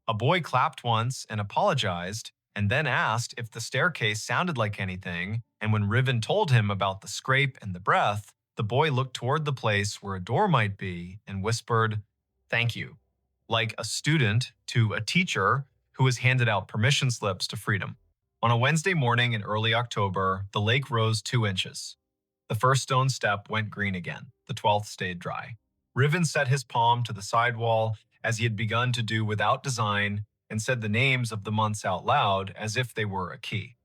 A boy clapped once and apologized, and then asked if the staircase sounded like anything, and when Riven told him about the scrape and the breath, the boy looked toward the place where a door might be and whispered, "Thank you," like a student to a teacher who has handed out permission slips to freedom. On a Wednesday morning in early October, the lake rose 2 inches. The first stone step went green again. The 12th stayed dry. Riven set his palm to the sidewall as he had begun to do without design and said the names of the months out loud as if they were a key.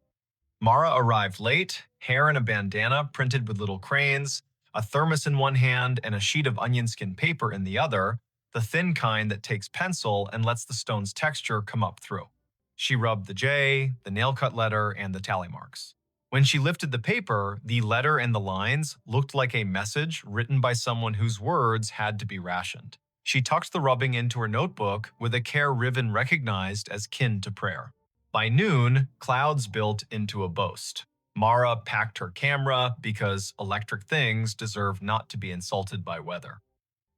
Mara arrived late, hair in a bandana printed with little cranes, a thermos in one hand and a sheet of onion skin paper in the other, the thin kind that takes pencil and lets the stone's texture come up through. She rubbed the J, the nail-cut letter, and the tally marks. When she lifted the paper, the letter and the lines looked like a message written by someone whose words had to be rationed. She tucked the rubbing into her notebook with a care Riven recognized as kin to prayer. By noon, clouds built into a boast. Mara packed her camera because electric things deserve not to be insulted by weather.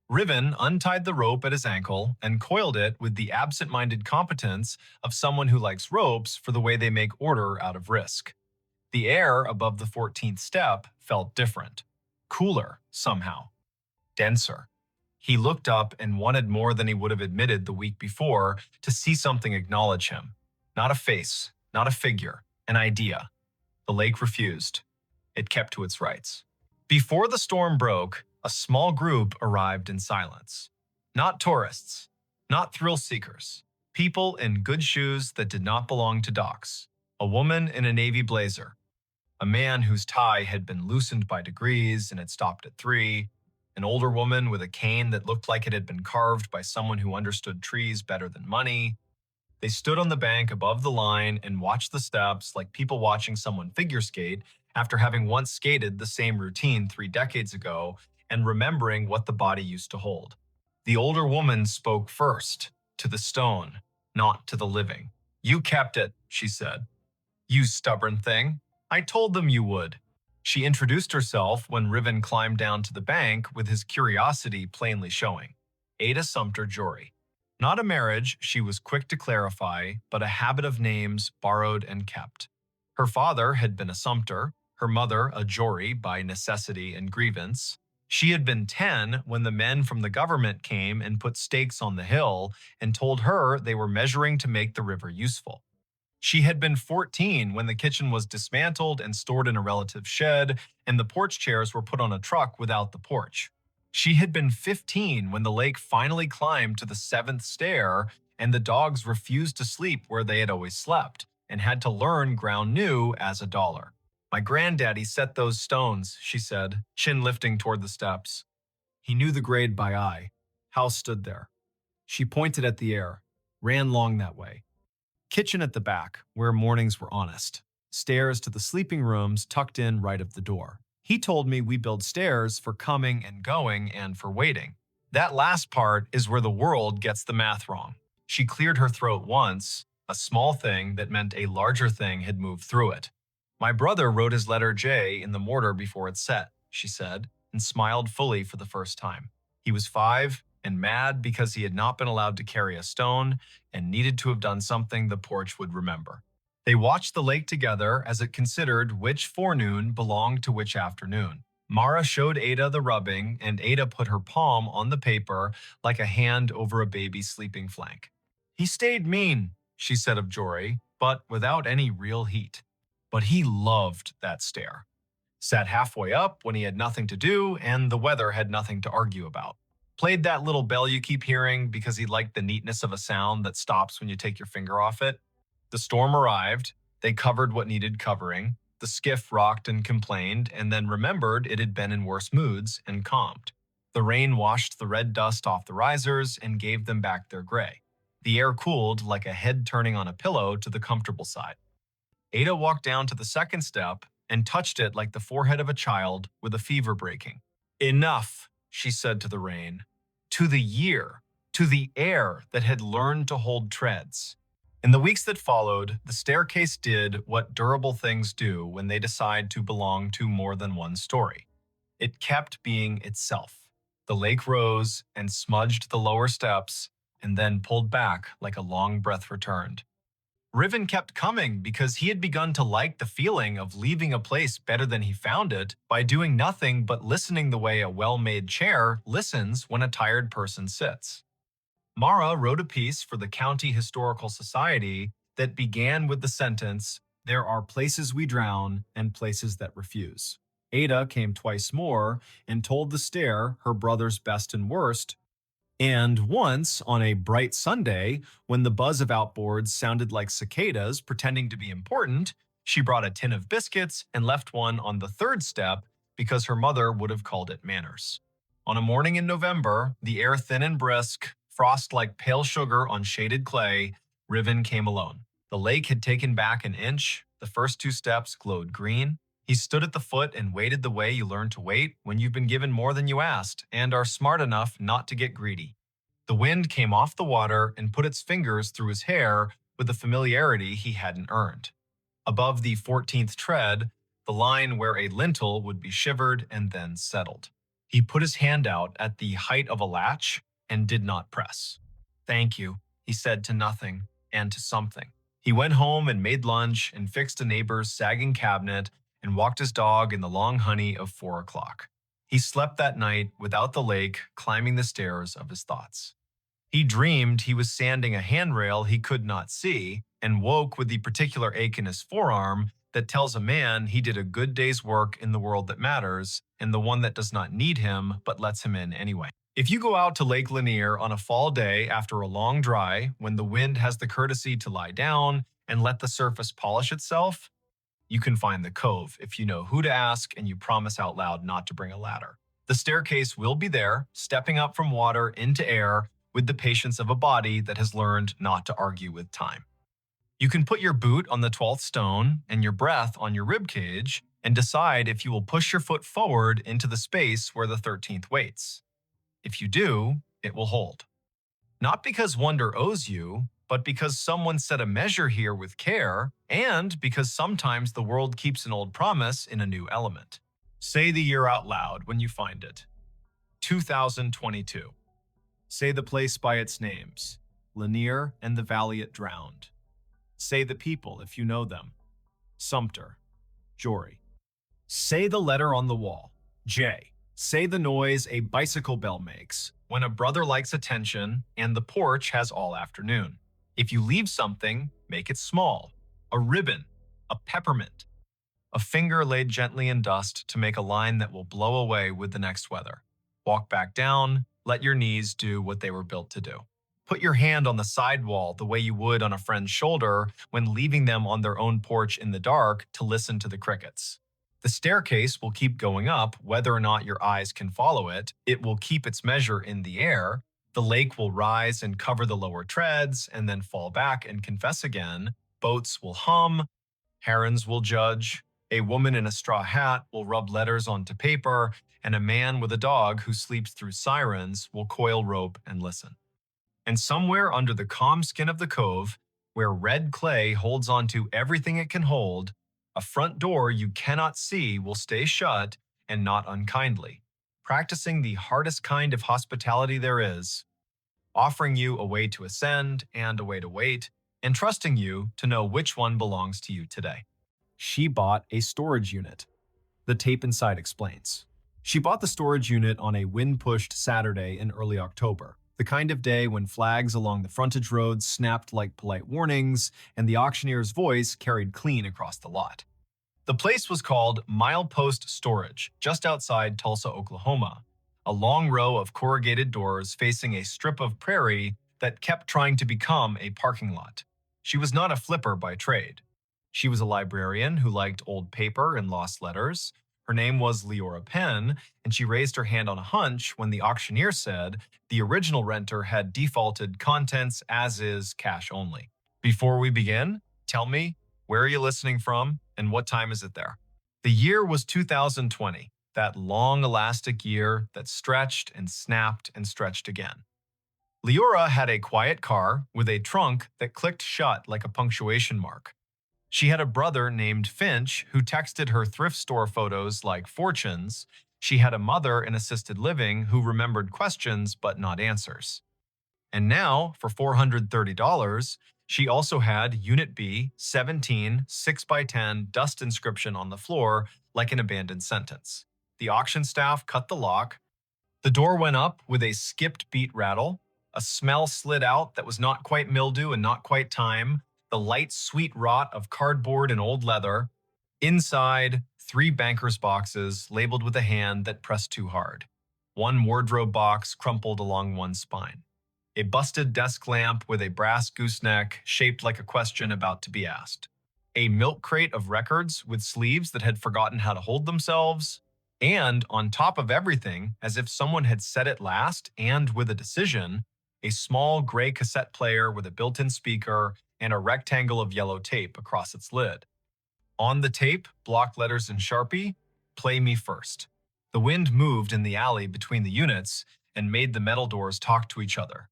Riven untied the rope at his ankle and coiled it with the absent-minded competence of someone who likes ropes for the way they make order out of risk. The air above the 14th step felt different. Cooler, somehow. Denser. He looked up and wanted more than he would have admitted the week before to see something acknowledge him. Not a face, not a figure, an idea. The lake refused. It kept to its rights. Before the storm broke, a small group arrived in silence. Not tourists, not thrill seekers, people in good shoes that did not belong to docks. A woman in a navy blazer, a man whose tie had been loosened by degrees and had stopped at 3, an older woman with a cane that looked like it had been carved by someone who understood trees better than money. They stood on the bank above the line and watched the steps like people watching someone figure skate after having once skated the same routine 3 decades ago and remembering what the body used to hold. The older woman spoke first, to the stone, not to the living. "You kept it," she said. "You stubborn thing. I told them you would." She introduced herself when Riven climbed down to the bank with his curiosity plainly showing. Ada Sumter Jory. Not a marriage, she was quick to clarify, but a habit of names borrowed and kept. Her father had been a Sumter, her mother a Jory by necessity and grievance. She had been 10 when the men from the government came and put stakes on the hill and told her they were measuring to make the river useful. She had been 14 when the kitchen was dismantled and stored in a relative's shed, and the porch chairs were put on a truck without the porch. She had been 15 when the lake finally climbed to the 7th stair, and the dogs refused to sleep where they had always slept, and had to learn ground new as a dollar. "My granddaddy set those stones," she said, chin lifting toward the steps. He knew the grade by eye. House stood there. She pointed at the air, ran long that way. Kitchen at the back, where mornings were honest. Stairs to the sleeping rooms tucked in right of the door. He told me we build stairs for coming and going and for waiting. That last part is where the world gets the math wrong. She cleared her throat once, a small thing that meant a larger thing had moved through it. "My brother wrote his letter J in the mortar before it set," she said, and smiled fully for the first time. He was 5 and mad because he had not been allowed to carry a stone and needed to have done something the porch would remember. They watched the lake together as it considered which forenoon belonged to which afternoon. Mara showed Ada the rubbing, and Ada put her palm on the paper like a hand over a baby's sleeping flank. "He stayed mean," she said of Jory, but without any real heat. But he loved that stare. Sat halfway up when he had nothing to do and the weather had nothing to argue about. Played that little bell you keep hearing because he liked the neatness of a sound that stops when you take your finger off it. The storm arrived. They covered what needed covering. The skiff rocked and complained, and then remembered it had been in worse moods and calmed. The rain washed the red dust off the risers and gave them back their gray. The air cooled like a head turning on a pillow to the comfortable side. Ada walked down to the 2nd step and touched it like the forehead of a child with a fever breaking. "Enough," she said to the rain, to the year, to the air that had learned to hold treads. In the weeks that followed, the staircase did what durable things do when they decide to belong to more than one story. It kept being itself. The lake rose and smudged the lower steps and then pulled back like a long breath returned. Riven kept coming because he had begun to like the feeling of leaving a place better than he found it by doing nothing but listening the way a well-made chair listens when a tired person sits. Mara wrote a piece for the County Historical Society that began with the sentence, "There are places we drown and places that refuse." Ada came twice more and told the stair her brother's best and worst. And once, on a bright Sunday, when the buzz of outboards sounded like cicadas pretending to be important, she brought a tin of biscuits and left one on the 3rd step because her mother would have called it manners. On a morning in November, the air thin and brisk, frost like pale sugar on shaded clay, Riven came alone. The lake had taken back an inch, the first 2 steps glowed green. He stood at the foot and waited the way you learn to wait when you've been given more than you asked and are smart enough not to get greedy. The wind came off the water and put its fingers through his hair with a familiarity he hadn't earned. Above the 14th tread, the line where a lintel would be shivered and then settled. He put his hand out at the height of a latch and did not press. "Thank you," he said to nothing and to something. He went home and made lunch and fixed a neighbor's sagging cabinet and walked his dog in the long honey of 4 o'clock. He slept that night without the lake climbing the stairs of his thoughts. He dreamed he was sanding a handrail he could not see and woke with the particular ache in his forearm that tells a man he did a good day's work in the world that matters and the one that does not need him but lets him in anyway. If you go out to Lake Lanier on a fall day after a long dry, when the wind has the courtesy to lie down and let the surface polish itself, you can find the cove if you know who to ask and you promise out loud not to bring a ladder. The staircase will be there, stepping up from water into air with the patience of a body that has learned not to argue with time. You can put your boot on the 12th stone and your breath on your rib cage and decide if you will push your foot forward into the space where the 13th waits. If you do, it will hold. Not because wonder owes you, but because someone set a measure here with care, and because sometimes the world keeps an old promise in a new element. Say the year out loud when you find it. 2022. Say the place by its names. Lanier and the valley it drowned. Say the people if you know them. Sumter. Jory. Say the letter on the wall. J. Say the noise a bicycle bell makes when a brother likes attention and the porch has all afternoon. If you leave something, make it small. A ribbon, a peppermint, a finger laid gently in dust to make a line that will blow away with the next weather. Walk back down, let your knees do what they were built to do. Put your hand on the sidewall the way you would on a friend's shoulder when leaving them on their own porch in the dark to listen to the crickets. The staircase will keep going up whether or not your eyes can follow it. It will keep its measure in the air. The lake will rise and cover the lower treads and then fall back and confess again. Boats will hum. Herons will judge. A woman in a straw hat will rub letters onto paper, and a man with a dog who sleeps through sirens will coil rope and listen. And somewhere under the calm skin of the cove, where red clay holds onto everything it can hold, a front door you cannot see will stay shut and not unkindly, practicing the hardest kind of hospitality there is, offering you a way to ascend and a way to wait, and trusting you to know which one belongs to you today. She bought a storage unit. The tape inside explains. She bought the storage unit on a wind-pushed Saturday in early October, the kind of day when flags along the frontage roads snapped like polite warnings and the auctioneer's voice carried clean across the lot. The place was called Milepost Storage, just outside Tulsa, Oklahoma, a long row of corrugated doors facing a strip of prairie that kept trying to become a parking lot. She was not a flipper by trade. She was a librarian who liked old paper and lost letters. Her name was Leora Penn, and she raised her hand on a hunch when the auctioneer said the original renter had defaulted contents as is, cash only. Before we begin, tell me, where are you listening from and what time is it there? The year was 2020, that long elastic year that stretched and snapped and stretched again. Leora had a quiet car with a trunk that clicked shut like a punctuation mark. She had a brother named Finch who texted her thrift store photos like fortunes. She had a mother in assisted living who remembered questions but not answers. And now, for $430, she also had Unit B, 17, 6x10 dust inscription on the floor like an abandoned sentence. The auction staff cut the lock. The door went up with a skipped beat rattle. A smell slid out that was not quite mildew and not quite thyme. The light, sweet rot of cardboard and old leather. Inside, 3 banker's boxes labeled with a hand that pressed too hard. 1 wardrobe box crumpled along one spine. A busted desk lamp with a brass gooseneck shaped like a question about to be asked. A milk crate of records with sleeves that had forgotten how to hold themselves. And on top of everything, as if someone had said it last and with a decision, a small gray cassette player with a built-in speaker and a rectangle of yellow tape across its lid. On the tape, block letters in Sharpie, "Play me first." The wind moved in the alley between the units and made the metal doors talk to each other.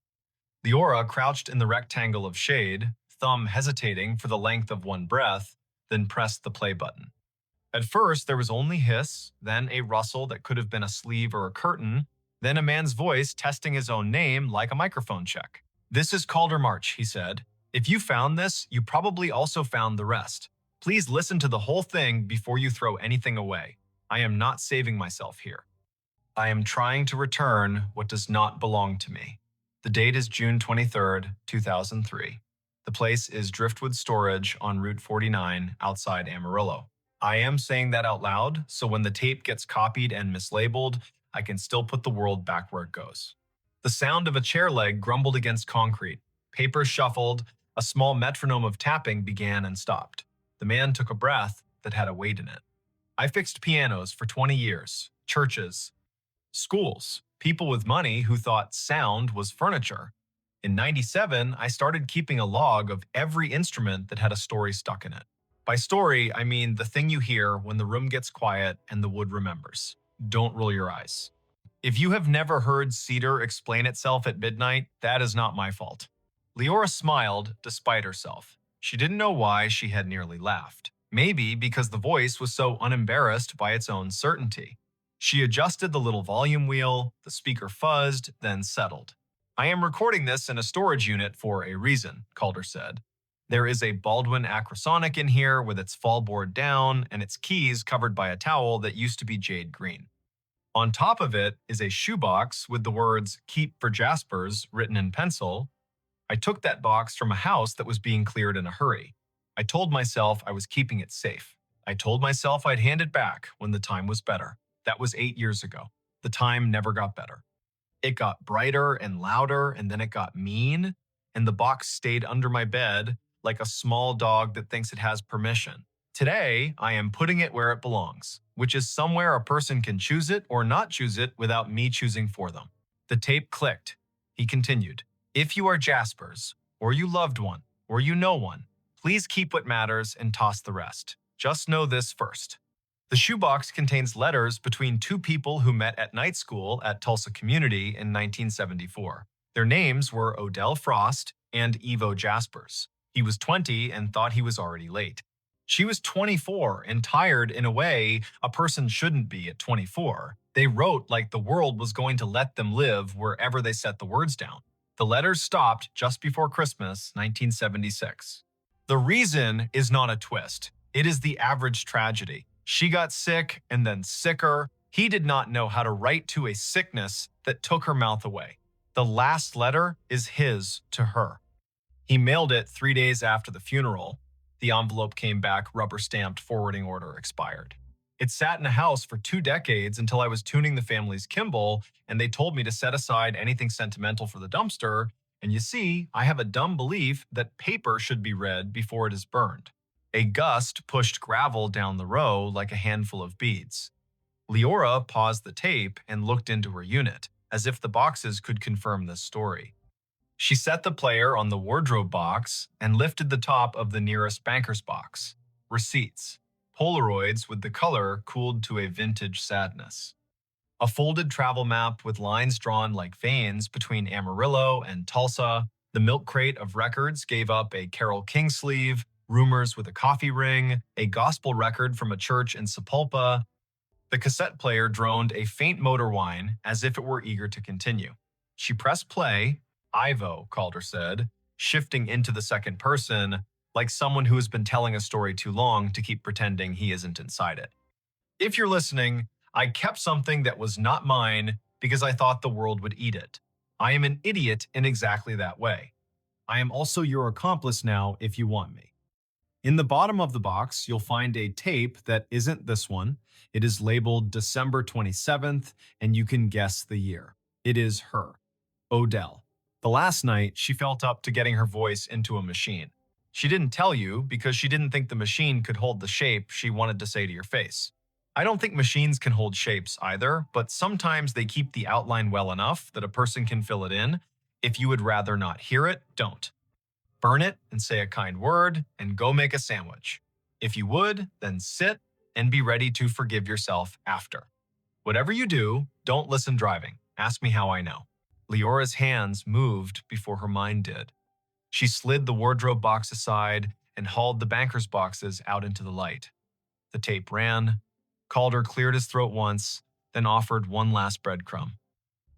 Leora crouched in the rectangle of shade, thumb hesitating for the length of one breath, then pressed the play button. At first, there was only hiss, then a rustle that could have been a sleeve or a curtain, then a man's voice testing his own name like a microphone check. "This is Calder March," he said. "If you found this, you probably also found the rest. Please listen to the whole thing before you throw anything away. I am not saving myself here." I am trying to return what does not belong to me. The date is June 23rd, 2003. The place is Driftwood Storage on Route 49 outside Amarillo. I am saying that out loud, so when the tape gets copied and mislabeled, I can still put the world back where it goes. The sound of a chair leg grumbled against concrete. Papers shuffled. A small metronome of tapping began and stopped. The man took a breath that had a weight in it. I fixed pianos for 20 years, churches, schools, people with money who thought sound was furniture. In '97, I started keeping a log of every instrument that had a story stuck in it. By story, I mean the thing you hear when the room gets quiet and the wood remembers. Don't roll your eyes. If you have never heard cedar explain itself at midnight, that is not my fault. Leora smiled despite herself. She didn't know why she had nearly laughed. Maybe because the voice was so unembarrassed by its own certainty. She adjusted the little volume wheel, the speaker fuzzed, then settled. I am recording this in a storage unit for a reason, Calder said. There is a Baldwin Acrosonic in here with its fallboard down and its keys covered by a towel that used to be jade green. On top of it is a shoebox with the words "Keep for Jaspers" written in pencil. I took that box from a house that was being cleared in a hurry. I told myself I was keeping it safe. I told myself I'd hand it back when the time was better. That was 8 years ago. The time never got better. It got brighter and louder, and then it got mean, and the box stayed under my bed like a small dog that thinks it has permission. Today, I am putting it where it belongs, which is somewhere a person can choose it or not choose it without me choosing for them. The tape clicked. He continued, "If you are Jaspers, or you loved one, or you know one, please keep what matters and toss the rest. Just know this first." The shoebox contains letters between two people who met at night school at Tulsa Community in 1974. Their names were Odell Frost and Evo Jaspers. He was 20 and thought he was already late. She was 24 and tired in a way a person shouldn't be at 24. They wrote like the world was going to let them live wherever they set the words down. The letters stopped just before Christmas, 1976. The reason is not a twist. It is the average tragedy. She got sick and then sicker. He did not know how to write to a sickness that took her mouth away. The last letter is his to her. He mailed it 3 days after the funeral. The envelope came back rubber-stamped, forwarding order expired. It sat in a house for 2 decades until I was tuning the family's Kimball, and they told me to set aside anything sentimental for the dumpster. And you see, I have a dumb belief that paper should be read before it is burned. A gust pushed gravel down the row like a handful of beads. Leora paused the tape and looked into her unit, as if the boxes could confirm this story. She set the player on the wardrobe box and lifted the top of the nearest banker's box. Receipts. Polaroids with the color cooled to a vintage sadness. A folded travel map with lines drawn like veins between Amarillo and Tulsa. The milk crate of records gave up a Carole King sleeve, rumors with a coffee ring, a gospel record from a church in Sepulpa. The cassette player droned a faint motor whine as if it were eager to continue. She pressed play. Ivo, Calder said, shifting into the second person, like someone who has been telling a story too long to keep pretending he isn't inside it. If you're listening, I kept something that was not mine because I thought the world would eat it. I am an idiot in exactly that way. I am also your accomplice now if you want me. In the bottom of the box, you'll find a tape that isn't this one. It is labeled December 27th, and you can guess the year. It is her, Odell. The last night, she felt up to getting her voice into a machine. She didn't tell you because she didn't think the machine could hold the shape she wanted to say to your face. I don't think machines can hold shapes either, but sometimes they keep the outline well enough that a person can fill it in. If you would rather not hear it, don't. Burn it and say a kind word and go make a sandwich. If you would, then sit and be ready to forgive yourself after. Whatever you do, don't listen driving. Ask me how I know. Leora's hands moved before her mind did. She slid the wardrobe box aside and hauled the banker's boxes out into the light. The tape ran. Calder cleared his throat once, then offered one last breadcrumb.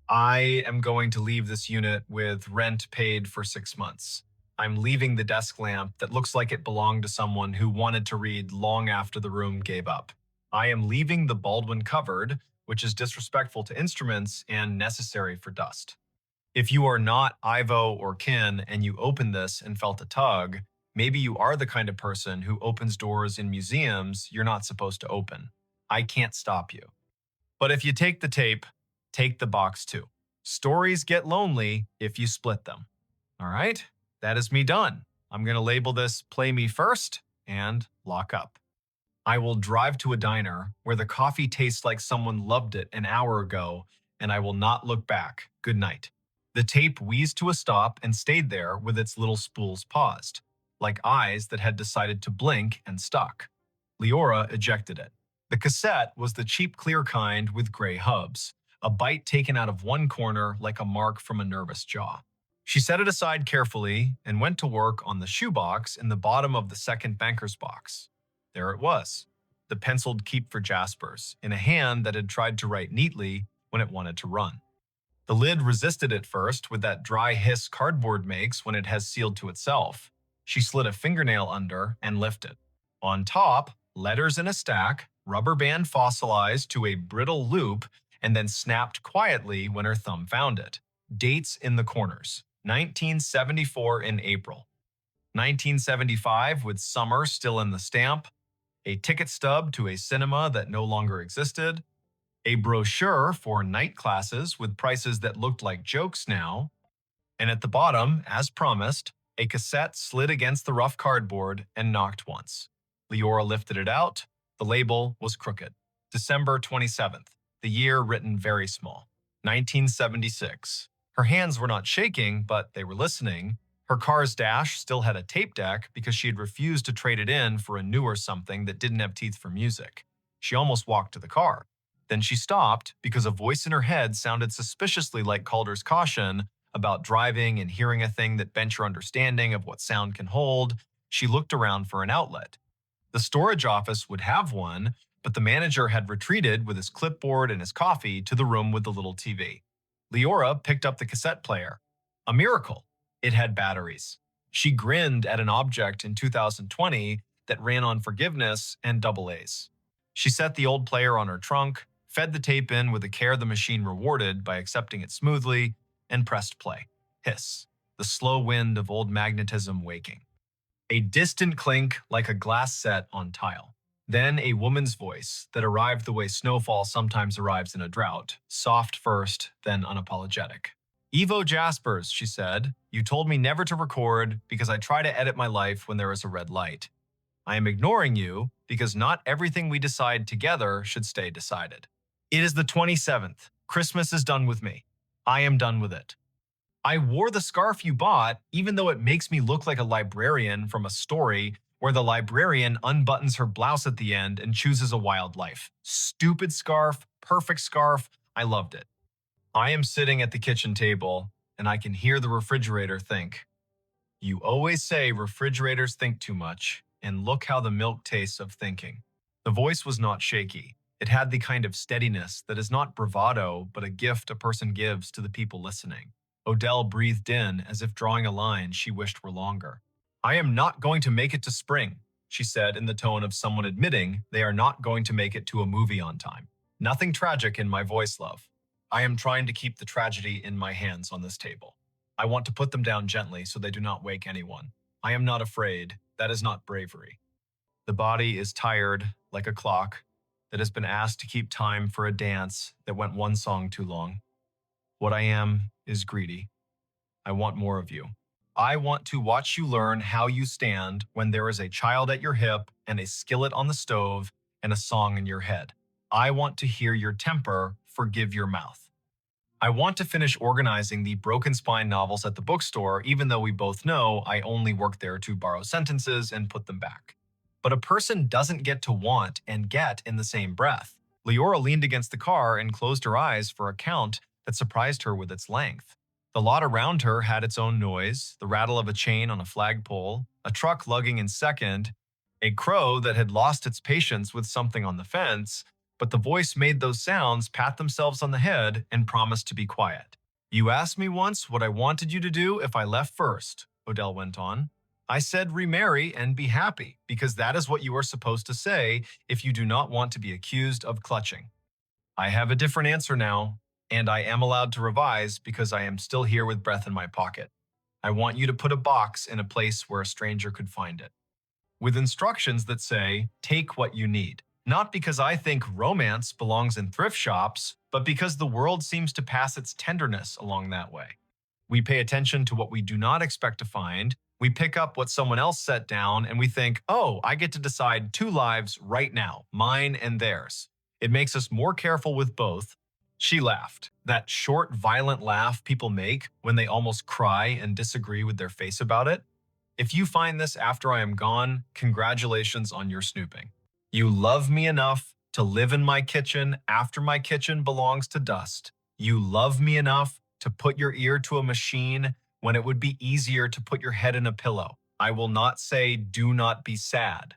I am going to leave this unit with rent paid for 6 months. I'm leaving the desk lamp that looks like it belonged to someone who wanted to read long after the room gave up. I am leaving the Baldwin cupboard which is disrespectful to instruments and necessary for dust. If you are not Ivo or Kin and you opened this and felt a tug, maybe you are the kind of person who opens doors in museums you're not supposed to open. I can't stop you. But if you take the tape, take the box too. Stories get lonely if you split them. All right, that is me done. I'm going to label this Play Me First and lock up. I will drive to a diner where the coffee tastes like someone loved it an hour ago, and I will not look back. Good night. The tape wheezed to a stop and stayed there with its little spools paused, like eyes that had decided to blink and stuck. Leora ejected it. The cassette was the cheap clear kind with gray hubs, a bite taken out of one corner like a mark from a nervous jaw. She set it aside carefully and went to work on the shoebox in the bottom of the second banker's box. There it was, the penciled Keep for Jaspers, in a hand that had tried to write neatly when it wanted to run. The lid resisted at first with that dry hiss cardboard makes when it has sealed to itself. She slid a fingernail under and lifted. On top, letters in a stack, rubber band fossilized to a brittle loop and then snapped quietly when her thumb found it. Dates in the corners. 1974 in April. 1975 with summer still in the stamp. A ticket stub to a cinema that no longer existed, a brochure for night classes with prices that looked like jokes now, and at the bottom, as promised, a cassette slid against the rough cardboard and knocked once. Leora lifted it out. The label was crooked. December 27th, the year written very small. 1976. Her hands were not shaking, but they were listening. Her car's dash still had a tape deck because she had refused to trade it in for a newer something that didn't have teeth for music. She almost walked to the car. Then she stopped because a voice in her head sounded suspiciously like Calder's caution about driving and hearing a thing that bent your understanding of what sound can hold. She looked around for an outlet. The storage office would have one, but the manager had retreated with his clipboard and his coffee to the room with the little TV. Leora picked up the cassette player. A miracle. It had batteries. She grinned at an object in 2020 that ran on forgiveness and double A's. She set the old player on her trunk, fed the tape in with a care the machine rewarded by accepting it smoothly, and pressed play. Hiss. The slow wind of old magnetism waking. A distant clink like a glass set on tile. Then a woman's voice that arrived the way snowfall sometimes arrives in a drought, soft first, then unapologetic. Evo Jaspers, she said, you told me never to record because I try to edit my life when there is a red light. I am ignoring you because not everything we decide together should stay decided. It is the 27th. Christmas is done with me. I am done with it. I wore the scarf you bought even though it makes me look like a librarian from a story where the librarian unbuttons her blouse at the end and chooses a wild life. Stupid scarf, perfect scarf, I loved it. I am sitting at the kitchen table, and I can hear the refrigerator think, you always say refrigerators think too much, and look how the milk tastes of thinking. The voice was not shaky. It had the kind of steadiness that is not bravado, but a gift a person gives to the people listening. Odell breathed in as if drawing a line she wished were longer. I am not going to make it to spring, she said in the tone of someone admitting they are not going to make it to a movie on time. Nothing tragic in my voice, love. I am trying to keep the tragedy in my hands on this table. I want to put them down gently so they do not wake anyone. I am not afraid. That is not bravery. The body is tired, like a clock, that has been asked to keep time for a dance that went one song too long. What I am is greedy. I want more of you. I want to watch you learn how you stand when there is a child at your hip and a skillet on the stove and a song in your head. I want to hear your temper forgive your mouth. I want to finish organizing the Broken Spine novels at the bookstore, even though we both know I only work there to borrow sentences and put them back. But a person doesn't get to want and get in the same breath. Leora leaned against the car and closed her eyes for a count that surprised her with its length. The lot around her had its own noise, the rattle of a chain on a flagpole, a truck lugging in second, a crow that had lost its patience with something on the fence, but the voice made those sounds pat themselves on the head and promised to be quiet. You asked me once what I wanted you to do if I left first, Odell went on. I said remarry and be happy, because that is what you are supposed to say if you do not want to be accused of clutching. I have a different answer now, and I am allowed to revise because I am still here with breath in my pocket. I want you to put a box in a place where a stranger could find it, with instructions that say, take what you need. Not because I think romance belongs in thrift shops, but because the world seems to pass its tenderness along that way. We pay attention to what we do not expect to find. We pick up what someone else set down and we think, oh, I get to decide two lives right now, mine and theirs. It makes us more careful with both. She laughed, that short, violent laugh people make when they almost cry and disagree with their face about it. If you find this after I am gone, congratulations on your snooping. You love me enough to live in my kitchen after my kitchen belongs to dust. You love me enough to put your ear to a machine when it would be easier to put your head in a pillow. I will not say do not be sad.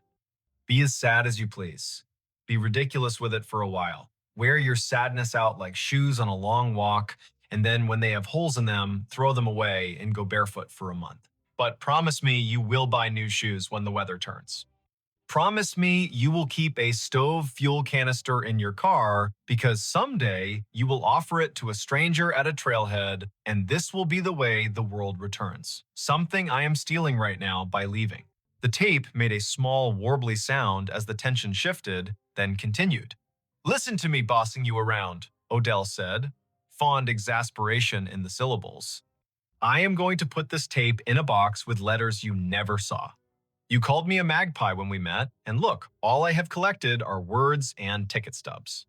Be as sad as you please. Be ridiculous with it for a while. Wear your sadness out like shoes on a long walk, and then when they have holes in them, throw them away and go barefoot for a month. But promise me you will buy new shoes when the weather turns. Promise me you will keep a stove fuel canister in your car because someday you will offer it to a stranger at a trailhead, and this will be the way the world returns. Something I am stealing right now by leaving. The tape made a small, warbly sound as the tension shifted, then continued. Listen to me bossing you around, Odell said, fond exasperation in the syllables. I am going to put this tape in a box with letters you never saw. You called me a magpie when we met, and look, all I have collected are words and ticket stubs.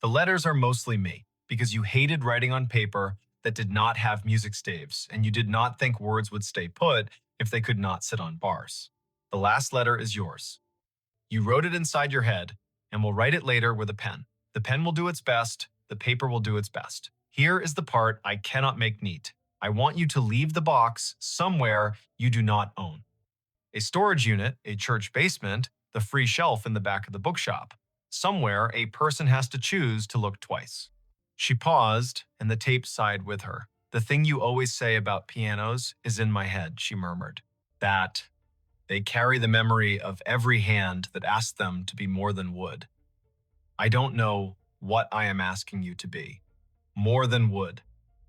The letters are mostly me, because you hated writing on paper that did not have music staves, and you did not think words would stay put if they could not sit on bars. The last letter is yours. You wrote it inside your head, and will write it later with a pen. The pen will do its best, the paper will do its best. Here is the part I cannot make neat. I want you to leave the box somewhere you do not own. A storage unit, a church basement, the free shelf in the back of the bookshop. Somewhere a person has to choose to look twice. She paused, and the tape sighed with her. The thing you always say about pianos is in my head, she murmured. That they carry the memory of every hand that asked them to be more than wood. I don't know what I am asking you to be. More than wood.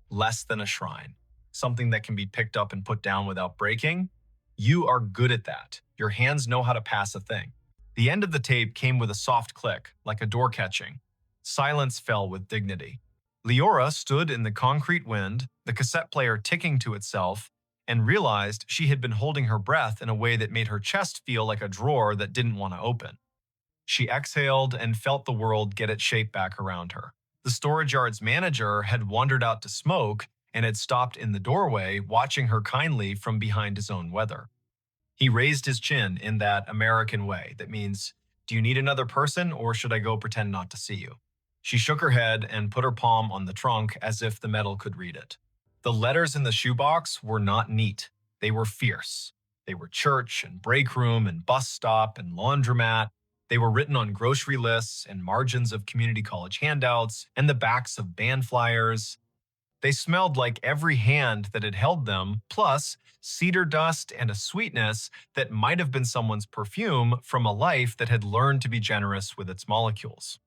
Less than a shrine. Something that can be picked up and put down without breaking. You are good at that. Your hands know how to pass a thing. The end of the tape came with a soft click, like a door catching. Silence fell with dignity. Leora stood in the concrete wind, the cassette player ticking to itself, and realized she had been holding her breath in a way that made her chest feel like a drawer that didn't want to open. She exhaled and felt the world get its shape back around her. The storage yard's manager had wandered out to smoke and had stopped in the doorway, watching her kindly from behind his own weather. He raised his chin in that American way that means, do you need another person or should I go pretend not to see you? She shook her head and put her palm on the trunk as if the metal could read it. The letters in the shoebox were not neat. They were fierce. They were church and break room and bus stop and laundromat. They were written on grocery lists and margins of community college handouts and the backs of band flyers. They smelled like every hand that had held them, plus cedar dust and a sweetness that might have been someone's perfume from a life that had learned to be generous with its molecules.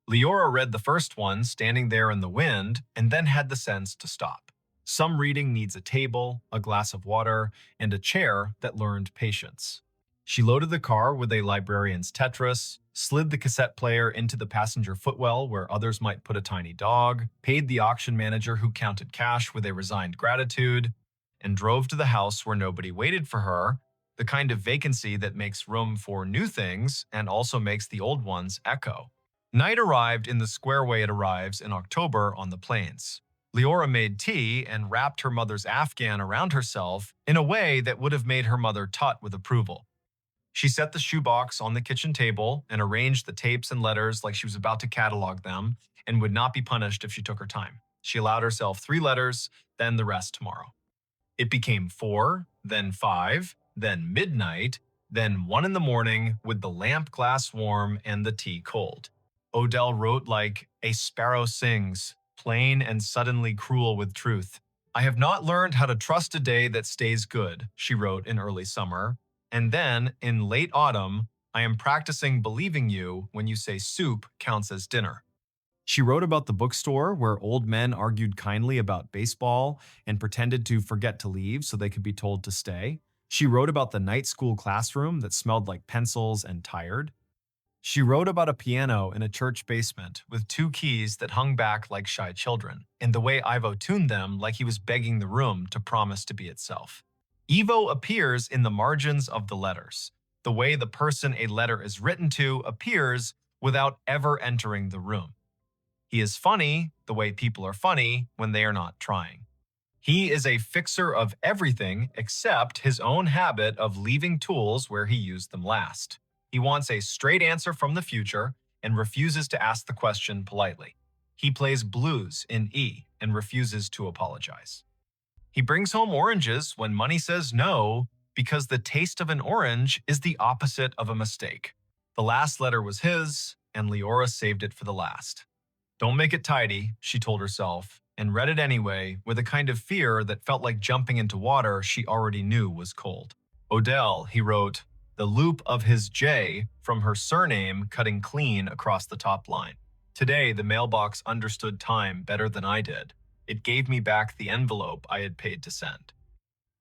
Leora read the first one standing there in the wind and then had the sense to stop. Some reading needs a table, a glass of water, and a chair that learned patience. She loaded the car with a librarian's Tetris, slid the cassette player into the passenger footwell where others might put a tiny dog, paid the auction manager who counted cash with a resigned gratitude, and drove to the house where nobody waited for her, the kind of vacancy that makes room for new things and also makes the old ones echo. Night arrived in the square way it arrives in October on the plains. Leora made tea and wrapped her mother's Afghan around herself in a way that would have made her mother tut with approval. She set the shoebox on the kitchen table and arranged the tapes and letters like she was about to catalog them and would not be punished if she took her time. She allowed herself 3 letters, then the rest tomorrow. It became 4, then 5, then midnight, then 1 in the morning with the lamp glass warm and the tea cold. Odell wrote like a sparrow sings, plain and suddenly cruel with truth. I have not learned how to trust a day that stays good, she wrote in early summer. And then, in late autumn, I am practicing believing you when you say soup counts as dinner. She wrote about the bookstore where old men argued kindly about baseball and pretended to forget to leave so they could be told to stay. She wrote about the night school classroom that smelled like pencils and tired. She wrote about a piano in a church basement with two keys that hung back like shy children, and the way Ivo tuned them like he was begging the room to promise to be itself. Ivo appears in the margins of the letters, the way the person a letter is written to appears without ever entering the room. He is funny the way people are funny when they are not trying. He is a fixer of everything except his own habit of leaving tools where he used them last. He wants a straight answer from the future and refuses to ask the question politely. He plays blues in E and refuses to apologize. He brings home oranges when money says no because the taste of an orange is the opposite of a mistake. The last letter was his, and Leora saved it for the last. Don't make it tidy, she told herself, and read it anyway with a kind of fear that felt like jumping into water she already knew was cold. Odell, he wrote, the loop of his J from her surname cutting clean across the top line. Today, the mailbox understood time better than I did. It gave me back the envelope I had paid to send.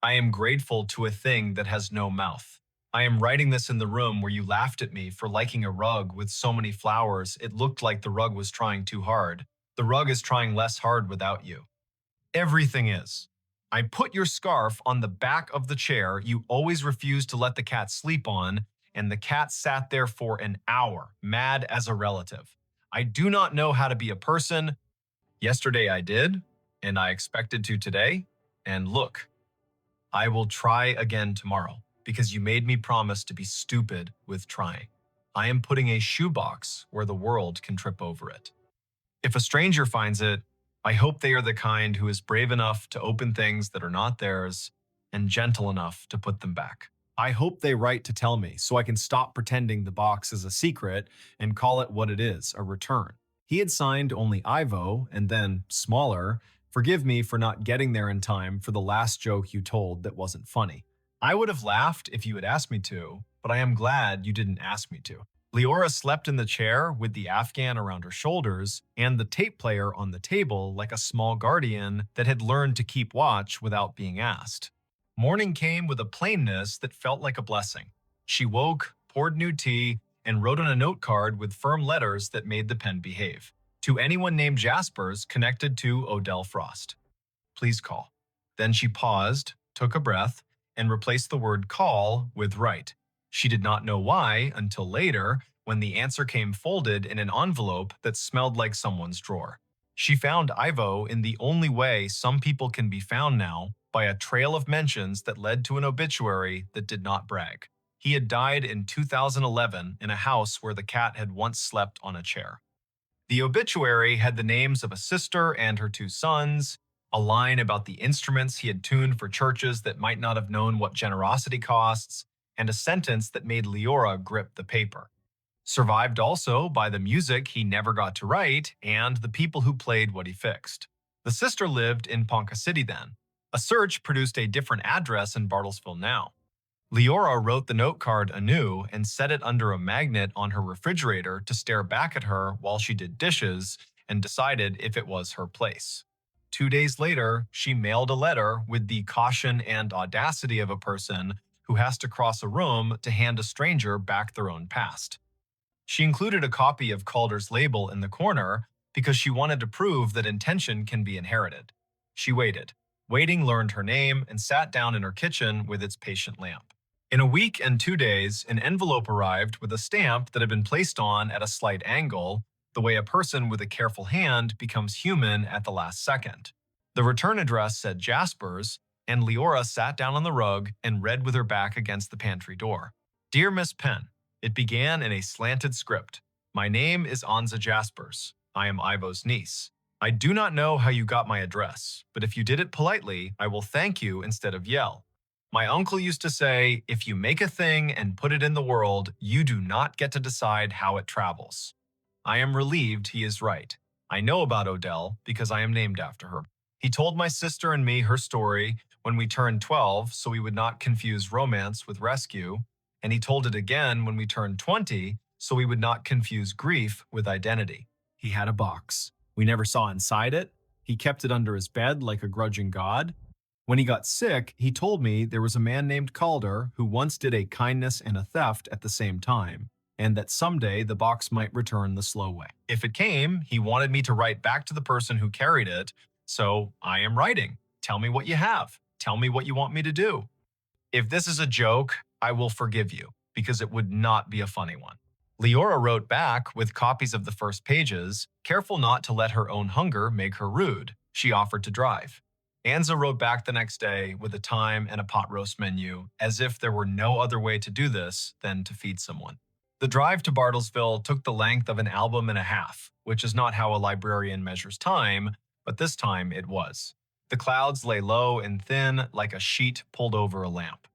I am grateful to a thing that has no mouth. I am writing this in the room where you laughed at me for liking a rug with so many flowers it looked like the rug was trying too hard. The rug is trying less hard without you. Everything is. I put your scarf on the back of the chair you always refused to let the cat sleep on, and the cat sat there for an hour, mad as a relative. I do not know how to be a person. Yesterday I did, and I expected to today, and look, I will try again tomorrow, because you made me promise to be stupid with trying. I am putting a shoebox where the world can trip over it. If a stranger finds it, I hope they are the kind who is brave enough to open things that are not theirs and gentle enough to put them back. I hope they write to tell me so I can stop pretending the box is a secret and call it what it is, a return. He had signed only Ivo and then, smaller, forgive me for not getting there in time for the last joke you told that wasn't funny. I would have laughed if you had asked me to, but I am glad you didn't ask me to. Leora slept in the chair with the Afghan around her shoulders and the tape player on the table like a small guardian that had learned to keep watch without being asked. Morning came with a plainness that felt like a blessing. She woke, poured new tea, and wrote on a note card with firm letters that made the pen behave. To anyone named Jaspers connected to Odell Frost. Please call. Then she paused, took a breath, and replaced the word call with write. She did not know why until later, when the answer came folded in an envelope that smelled like someone's drawer. She found Ivo in the only way some people can be found now, by a trail of mentions that led to an obituary that did not brag. He had died in 2011 in a house where the cat had once slept on a chair. The obituary had the names of a sister and her two sons, a line about the instruments he had tuned for churches that might not have known what generosity costs, and a sentence that made Leora grip the paper. Survived also by the music he never got to write and the people who played what he fixed. The sister lived in Ponca City then. A search produced a different address in Bartlesville now. Leora wrote the note card anew and set it under a magnet on her refrigerator to stare back at her while she did dishes and decided if it was her place. 2 days later, she mailed a letter with the caution and audacity of a person who has to cross a room to hand a stranger back their own past. She included a copy of Calder's label in the corner because she wanted to prove that intention can be inherited. She waited. Waiting learned her name and sat down in her kitchen with its patient lamp. In a week and 2 days, an envelope arrived with a stamp that had been placed on at a slight angle, the way a person with a careful hand becomes human at the last second. The return address said Jaspers, and Leora sat down on the rug and read with her back against the pantry door. Dear Miss Penn, it began in a slanted script. My name is Anza Jaspers. I am Ivo's niece. I do not know how you got my address, but if you did it politely, I will thank you instead of yell. My uncle used to say, if you make a thing and put it in the world, you do not get to decide how it travels. I am relieved he is right. I know about Odell because I am named after her. He told my sister and me her story when we turned 12 so we would not confuse romance with rescue, and he told it again when we turned 20 so we would not confuse grief with identity. He had a box. We never saw inside it. He kept it under his bed like a grudging god. When he got sick, he told me there was a man named Calder who once did a kindness and a theft at the same time, and that someday the box might return the slow way. If it came, he wanted me to write back to the person who carried it, so I am writing. Tell me what you have. Tell me what you want me to do. If this is a joke, I will forgive you, because it would not be a funny one. Leora wrote back with copies of the first pages, careful not to let her own hunger make her rude. She offered to drive. Anza wrote back the next day with a time and a pot roast menu, as if there were no other way to do this than to feed someone. The drive to Bartlesville took the length of an album and a half, which is not how a librarian measures time, but this time it was. The clouds lay low and thin like a sheet pulled over a lamp.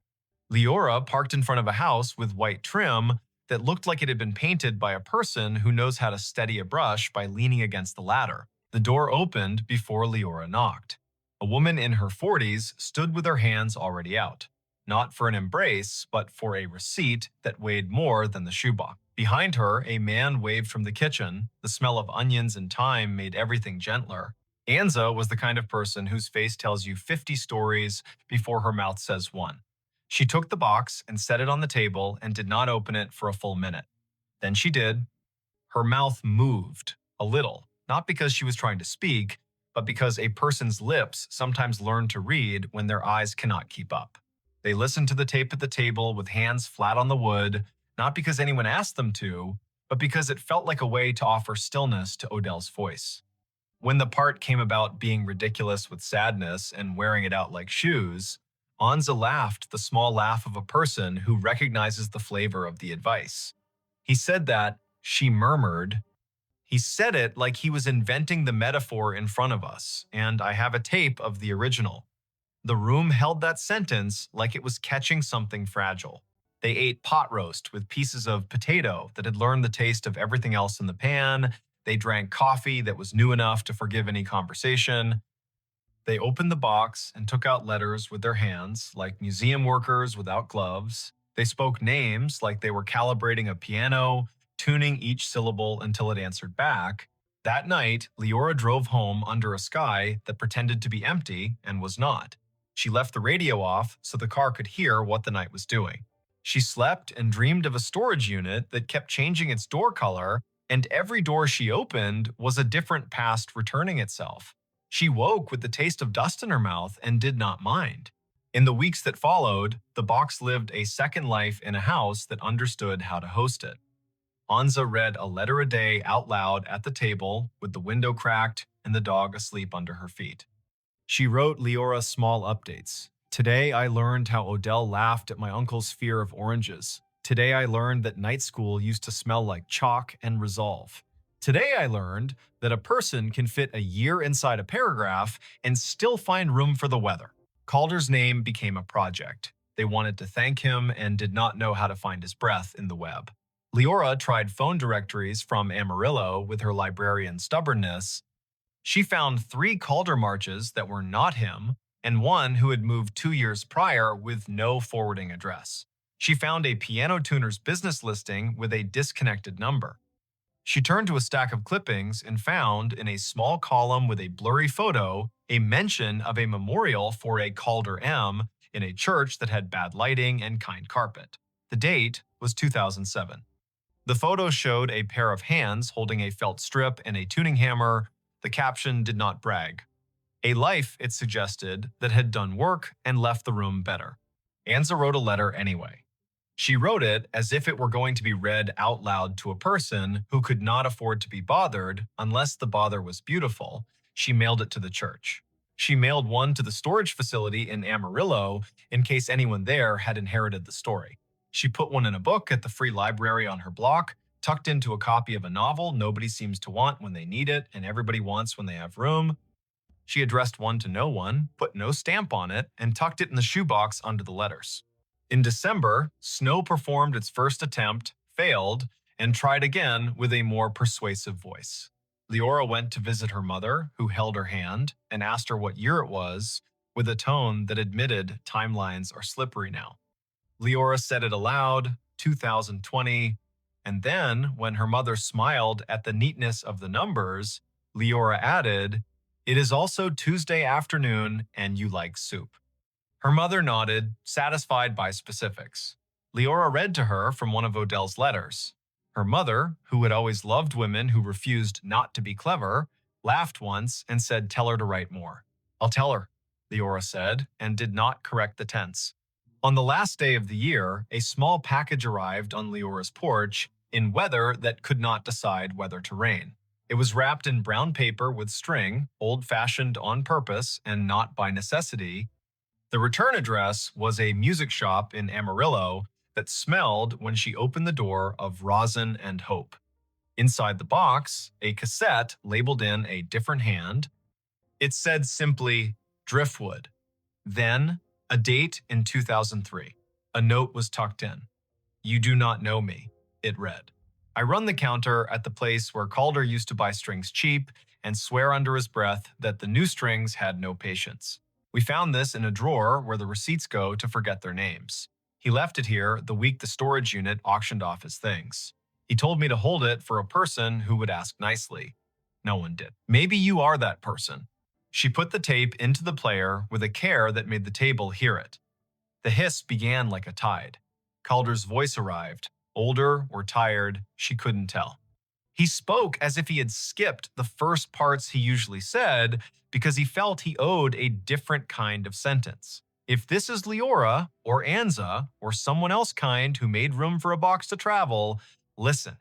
Leora parked in front of a house with white trim that looked like it had been painted by a person who knows how to steady a brush by leaning against the ladder. The door opened before Leora knocked. A woman in her 40s stood with her hands already out, not for an embrace, but for a receipt that weighed more than the shoebox. Behind her, a man waved from the kitchen. The smell of onions and thyme made everything gentler. Anza was the kind of person whose face tells you 50 stories before her mouth says one. She took the box and set it on the table and did not open it for a full minute. Then she did. Her mouth moved, a little, not because she was trying to speak, but because a person's lips sometimes learn to read when their eyes cannot keep up. They listened to the tape at the table with hands flat on the wood, not because anyone asked them to, but because it felt like a way to offer stillness to Odell's voice. When the part came about being ridiculous with sadness and wearing it out like shoes, Anza laughed the small laugh of a person who recognizes the flavor of the advice. He said that, she murmured. He said it like he was inventing the metaphor in front of us, and I have a tape of the original. The room held that sentence like it was catching something fragile. They ate pot roast with pieces of potato that had learned the taste of everything else in the pan. They drank coffee that was new enough to forgive any conversation. They opened the box and took out letters with their hands, like museum workers without gloves. They spoke names like they were calibrating a piano, tuning each syllable until it answered back. That night, Leora drove home under a sky that pretended to be empty and was not. She left the radio off so the car could hear what the night was doing. She slept and dreamed of a storage unit that kept changing its door color, and every door she opened was a different past returning itself. She woke with the taste of dust in her mouth and did not mind. In the weeks that followed, the box lived a second life in a house that understood how to host it. Anza read a letter a day out loud at the table with the window cracked and the dog asleep under her feet. She wrote Leora small updates. Today I learned how Odell laughed at my uncle's fear of oranges. Today I learned that night school used to smell like chalk and resolve. Today I learned that a person can fit a year inside a paragraph and still find room for the weather. Calder's name became a project. They wanted to thank him and did not know how to find his breath in the web. Leora tried phone directories from Amarillo with her librarian stubbornness. She found 3 Calder marches that were not him and one who had moved 2 years prior with no forwarding address. She found a piano tuner's business listing with a disconnected number. She turned to a stack of clippings and found, in a small column with a blurry photo, a mention of a memorial for a Calder M in a church that had bad lighting and kind carpet. The date was 2007. The photo showed a pair of hands holding a felt strip and a tuning hammer. The caption did not brag. A life, it suggested, that had done work and left the room better. Anza wrote a letter anyway. She wrote it as if it were going to be read out loud to a person who could not afford to be bothered unless the bother was beautiful. She mailed it to the church. She mailed one to the storage facility in Amarillo in case anyone there had inherited the story. She put one in a book at the free library on her block, tucked into a copy of a novel nobody seems to want when they need it and everybody wants when they have room. She addressed one to no one, put no stamp on it, and tucked it in the shoebox under the letters. In December, Snow performed its first attempt, failed, and tried again with a more persuasive voice. Leora went to visit her mother, who held her hand, and asked her what year it was, with a tone that admitted timelines are slippery now. Leora said it aloud, 2020, And then, when her mother smiled at the neatness of the numbers, Leora added, "It is also Tuesday afternoon and you like soup." Her mother nodded, satisfied by specifics. Leora read to her from one of Odell's letters. Her mother, who had always loved women who refused not to be clever, laughed once and said, "Tell her to write more." "I'll tell her," Leora said, and did not correct the tense. On the last day of the year, a small package arrived on Leora's porch in weather that could not decide whether to rain. It was wrapped in brown paper with string, old-fashioned on purpose and not by necessity. The return address was a music shop in Amarillo that smelled when she opened the door of rosin and hope. Inside the box, a cassette labeled in a different hand. It said simply, "Driftwood." Then, a date in 2003. A note was tucked in. "You do not know me," it read. "I run the counter at the place where Calder used to buy strings cheap and swear under his breath that the new strings had no patience. We found this in a drawer where the receipts go to forget their names. He left it here the week the storage unit auctioned off his things. He told me to hold it for a person who would ask nicely. No one did. Maybe you are that person." She put the tape into the player with a care that made the table hear it. The hiss began like a tide. Calder's voice arrived. Older or tired, she couldn't tell. He spoke as if he had skipped the first parts he usually said because he felt he owed a different kind of sentence. "If this is Leora, or Anza, or someone else kind who made room for a box to travel, listen.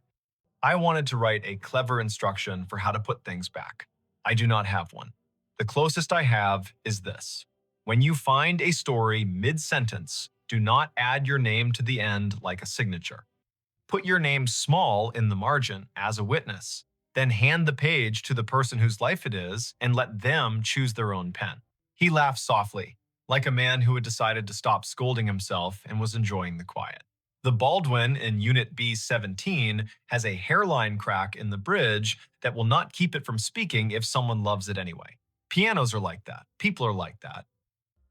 I wanted to write a clever instruction for how to put things back. I do not have one. The closest I have is this. When you find a story mid-sentence, do not add your name to the end like a signature. Put your name small in the margin as a witness. Then hand the page to the person whose life it is and let them choose their own pen." He laughed softly, like a man who had decided to stop scolding himself and was enjoying the quiet. The Baldwin in Unit B-17 has a hairline crack in the bridge that will not keep it from speaking if someone loves it anyway. Pianos are like that. People are like that.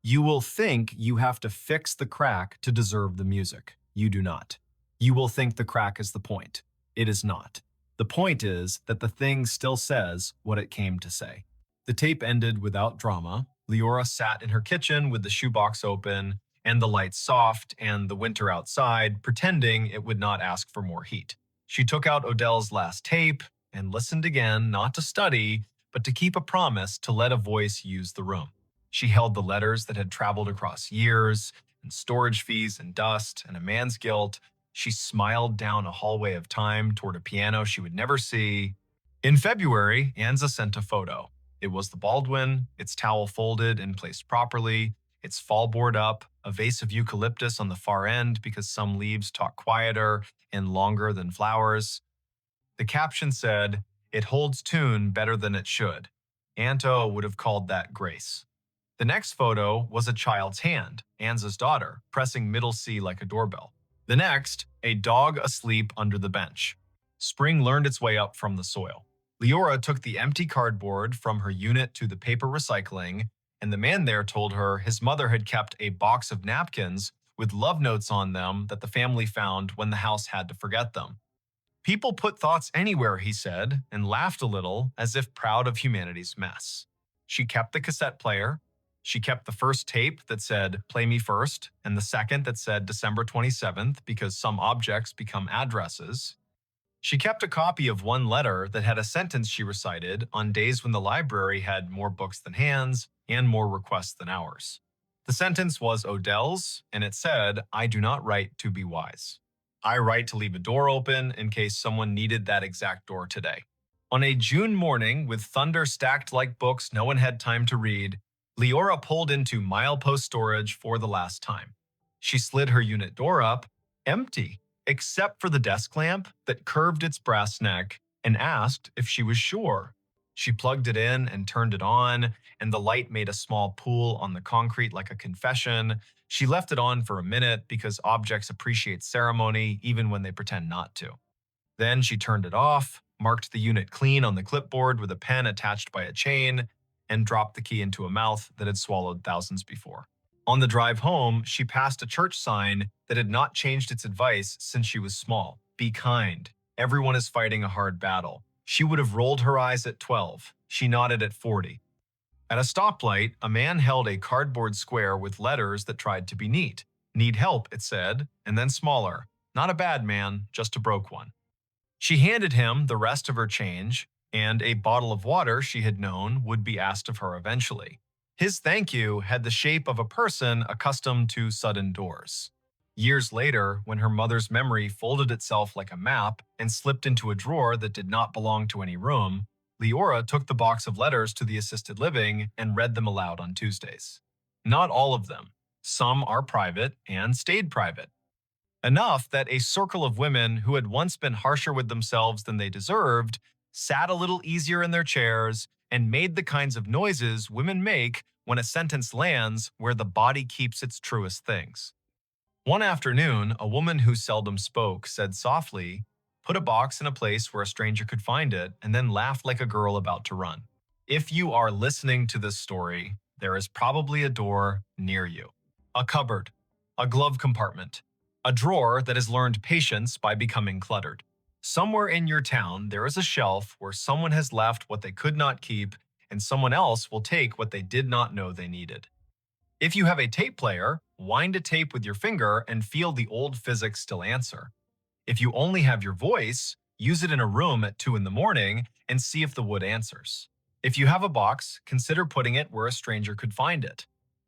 You will think you have to fix the crack to deserve the music. You do not. You will think the crack is the point. It is not. The point is that the thing still says what it came to say. The tape ended without drama. Leora sat in her kitchen with the shoebox open and the lights soft and the winter outside, pretending it would not ask for more heat. She took out Odell's last tape and listened again, not to study, but to keep a promise to let a voice use the room. She held the letters that had traveled across years, and storage fees and dust and a man's guilt. She smiled down a hallway of time toward a piano she would never see. In February, Anza sent a photo. It was the Baldwin, its towel folded and placed properly, its fallboard up, a vase of eucalyptus on the far end because some leaves talk quieter and longer than flowers. The caption said, "It holds tune better than it should." Anto would have called that grace. The next photo was a child's hand, Anza's daughter, pressing middle C like a doorbell. The next, a dog asleep under the bench. Spring learned its way up from the soil. Leora took the empty cardboard from her unit to the paper recycling, and the man there told her his mother had kept a box of napkins with love notes on them that the family found when the house had to forget them. People put thoughts anywhere, he said, and laughed a little as if proud of humanity's mess. She kept the cassette player. She kept the first tape that said, "Play me first," and the second that said December 27th because some objects become addresses. She kept a copy of one letter that had a sentence she recited on days when the library had more books than hands and more requests than hours. The sentence was Odell's, and it said, "I do not write to be wise. I write to leave a door open in case someone needed that exact door today." On a June morning with thunder stacked like books no one had time to read, Leora pulled into milepost storage for the last time. She slid her unit door up, empty, except for the desk lamp that curved its brass neck, and asked if she was sure. She plugged it in and turned it on, and the light made a small pool on the concrete like a confession. She left it on for a minute because objects appreciate ceremony even when they pretend not to. Then she turned it off, marked the unit clean on the clipboard with a pen attached by a chain, and dropped the key into a mouth that had swallowed thousands before. On the drive home, she passed a church sign that had not changed its advice since she was small. Be kind. Everyone is fighting a hard battle. She would have rolled her eyes at 12. She nodded at 40. At a stoplight, a man held a cardboard square with letters that tried to be neat. Need help, it said, and then smaller. Not a bad man, just a broke one. She handed him the rest of her change and a bottle of water she had known would be asked of her eventually. His thank you had the shape of a person accustomed to sudden doors. Years later, when her mother's memory folded itself like a map and slipped into a drawer that did not belong to any room, Leora took the box of letters to the assisted living and read them aloud on Tuesdays. Not all of them. Some are private and stayed private. Enough that a circle of women who had once been harsher with themselves than they deserved sat a little easier in their chairs and made the kinds of noises women make when a sentence lands where the body keeps its truest things. One afternoon, a woman who seldom spoke said softly, "Put a box in a place where a stranger could find it," and then laughed like a girl about to run. If you are listening to this story, there is probably a door near you. A cupboard, a glove compartment, a drawer that has learned patience by becoming cluttered. Somewhere in your town, there is a shelf where someone has left what they could not keep, and someone else will take what they did not know they needed. If you have a tape player, wind a tape with your finger and feel the old physics still answer. If you only have your voice, use it in a room at 2 in the morning and see if the wood answers. If you have a box, consider putting it where a stranger could find it.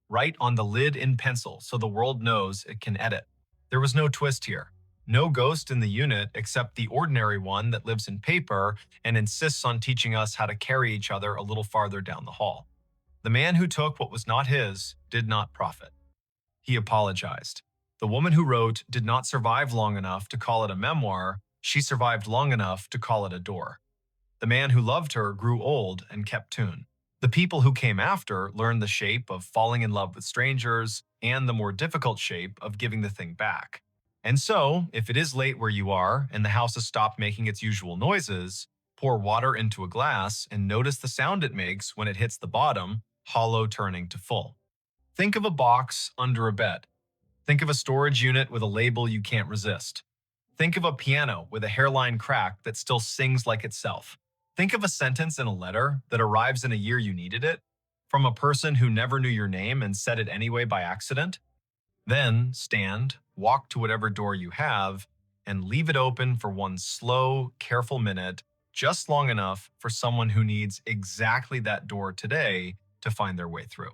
Write on the lid in pencil so the world knows it can edit. There was no twist here. No ghost in the unit except the ordinary one that lives in paper and insists on teaching us how to carry each other a little farther down the hall. The man who took what was not his did not profit. He apologized. The woman who wrote did not survive long enough to call it a memoir. She survived long enough to call it a door. The man who loved her grew old and kept tune. The people who came after learned the shape of falling in love with strangers and the more difficult shape of giving the thing back. And so, if it is late where you are and the house has stopped making its usual noises, pour water into a glass and notice the sound it makes when it hits the bottom, hollow turning to full. Think of a box under a bed. Think of a storage unit with a label you can't resist. Think of a piano with a hairline crack that still sings like itself. Think of a sentence in a letter that arrives in a year you needed it, from a person who never knew your name and said it anyway by accident. Then stand, walk to whatever door you have, and leave it open for one slow, careful minute, just long enough for someone who needs exactly that door today to find their way through.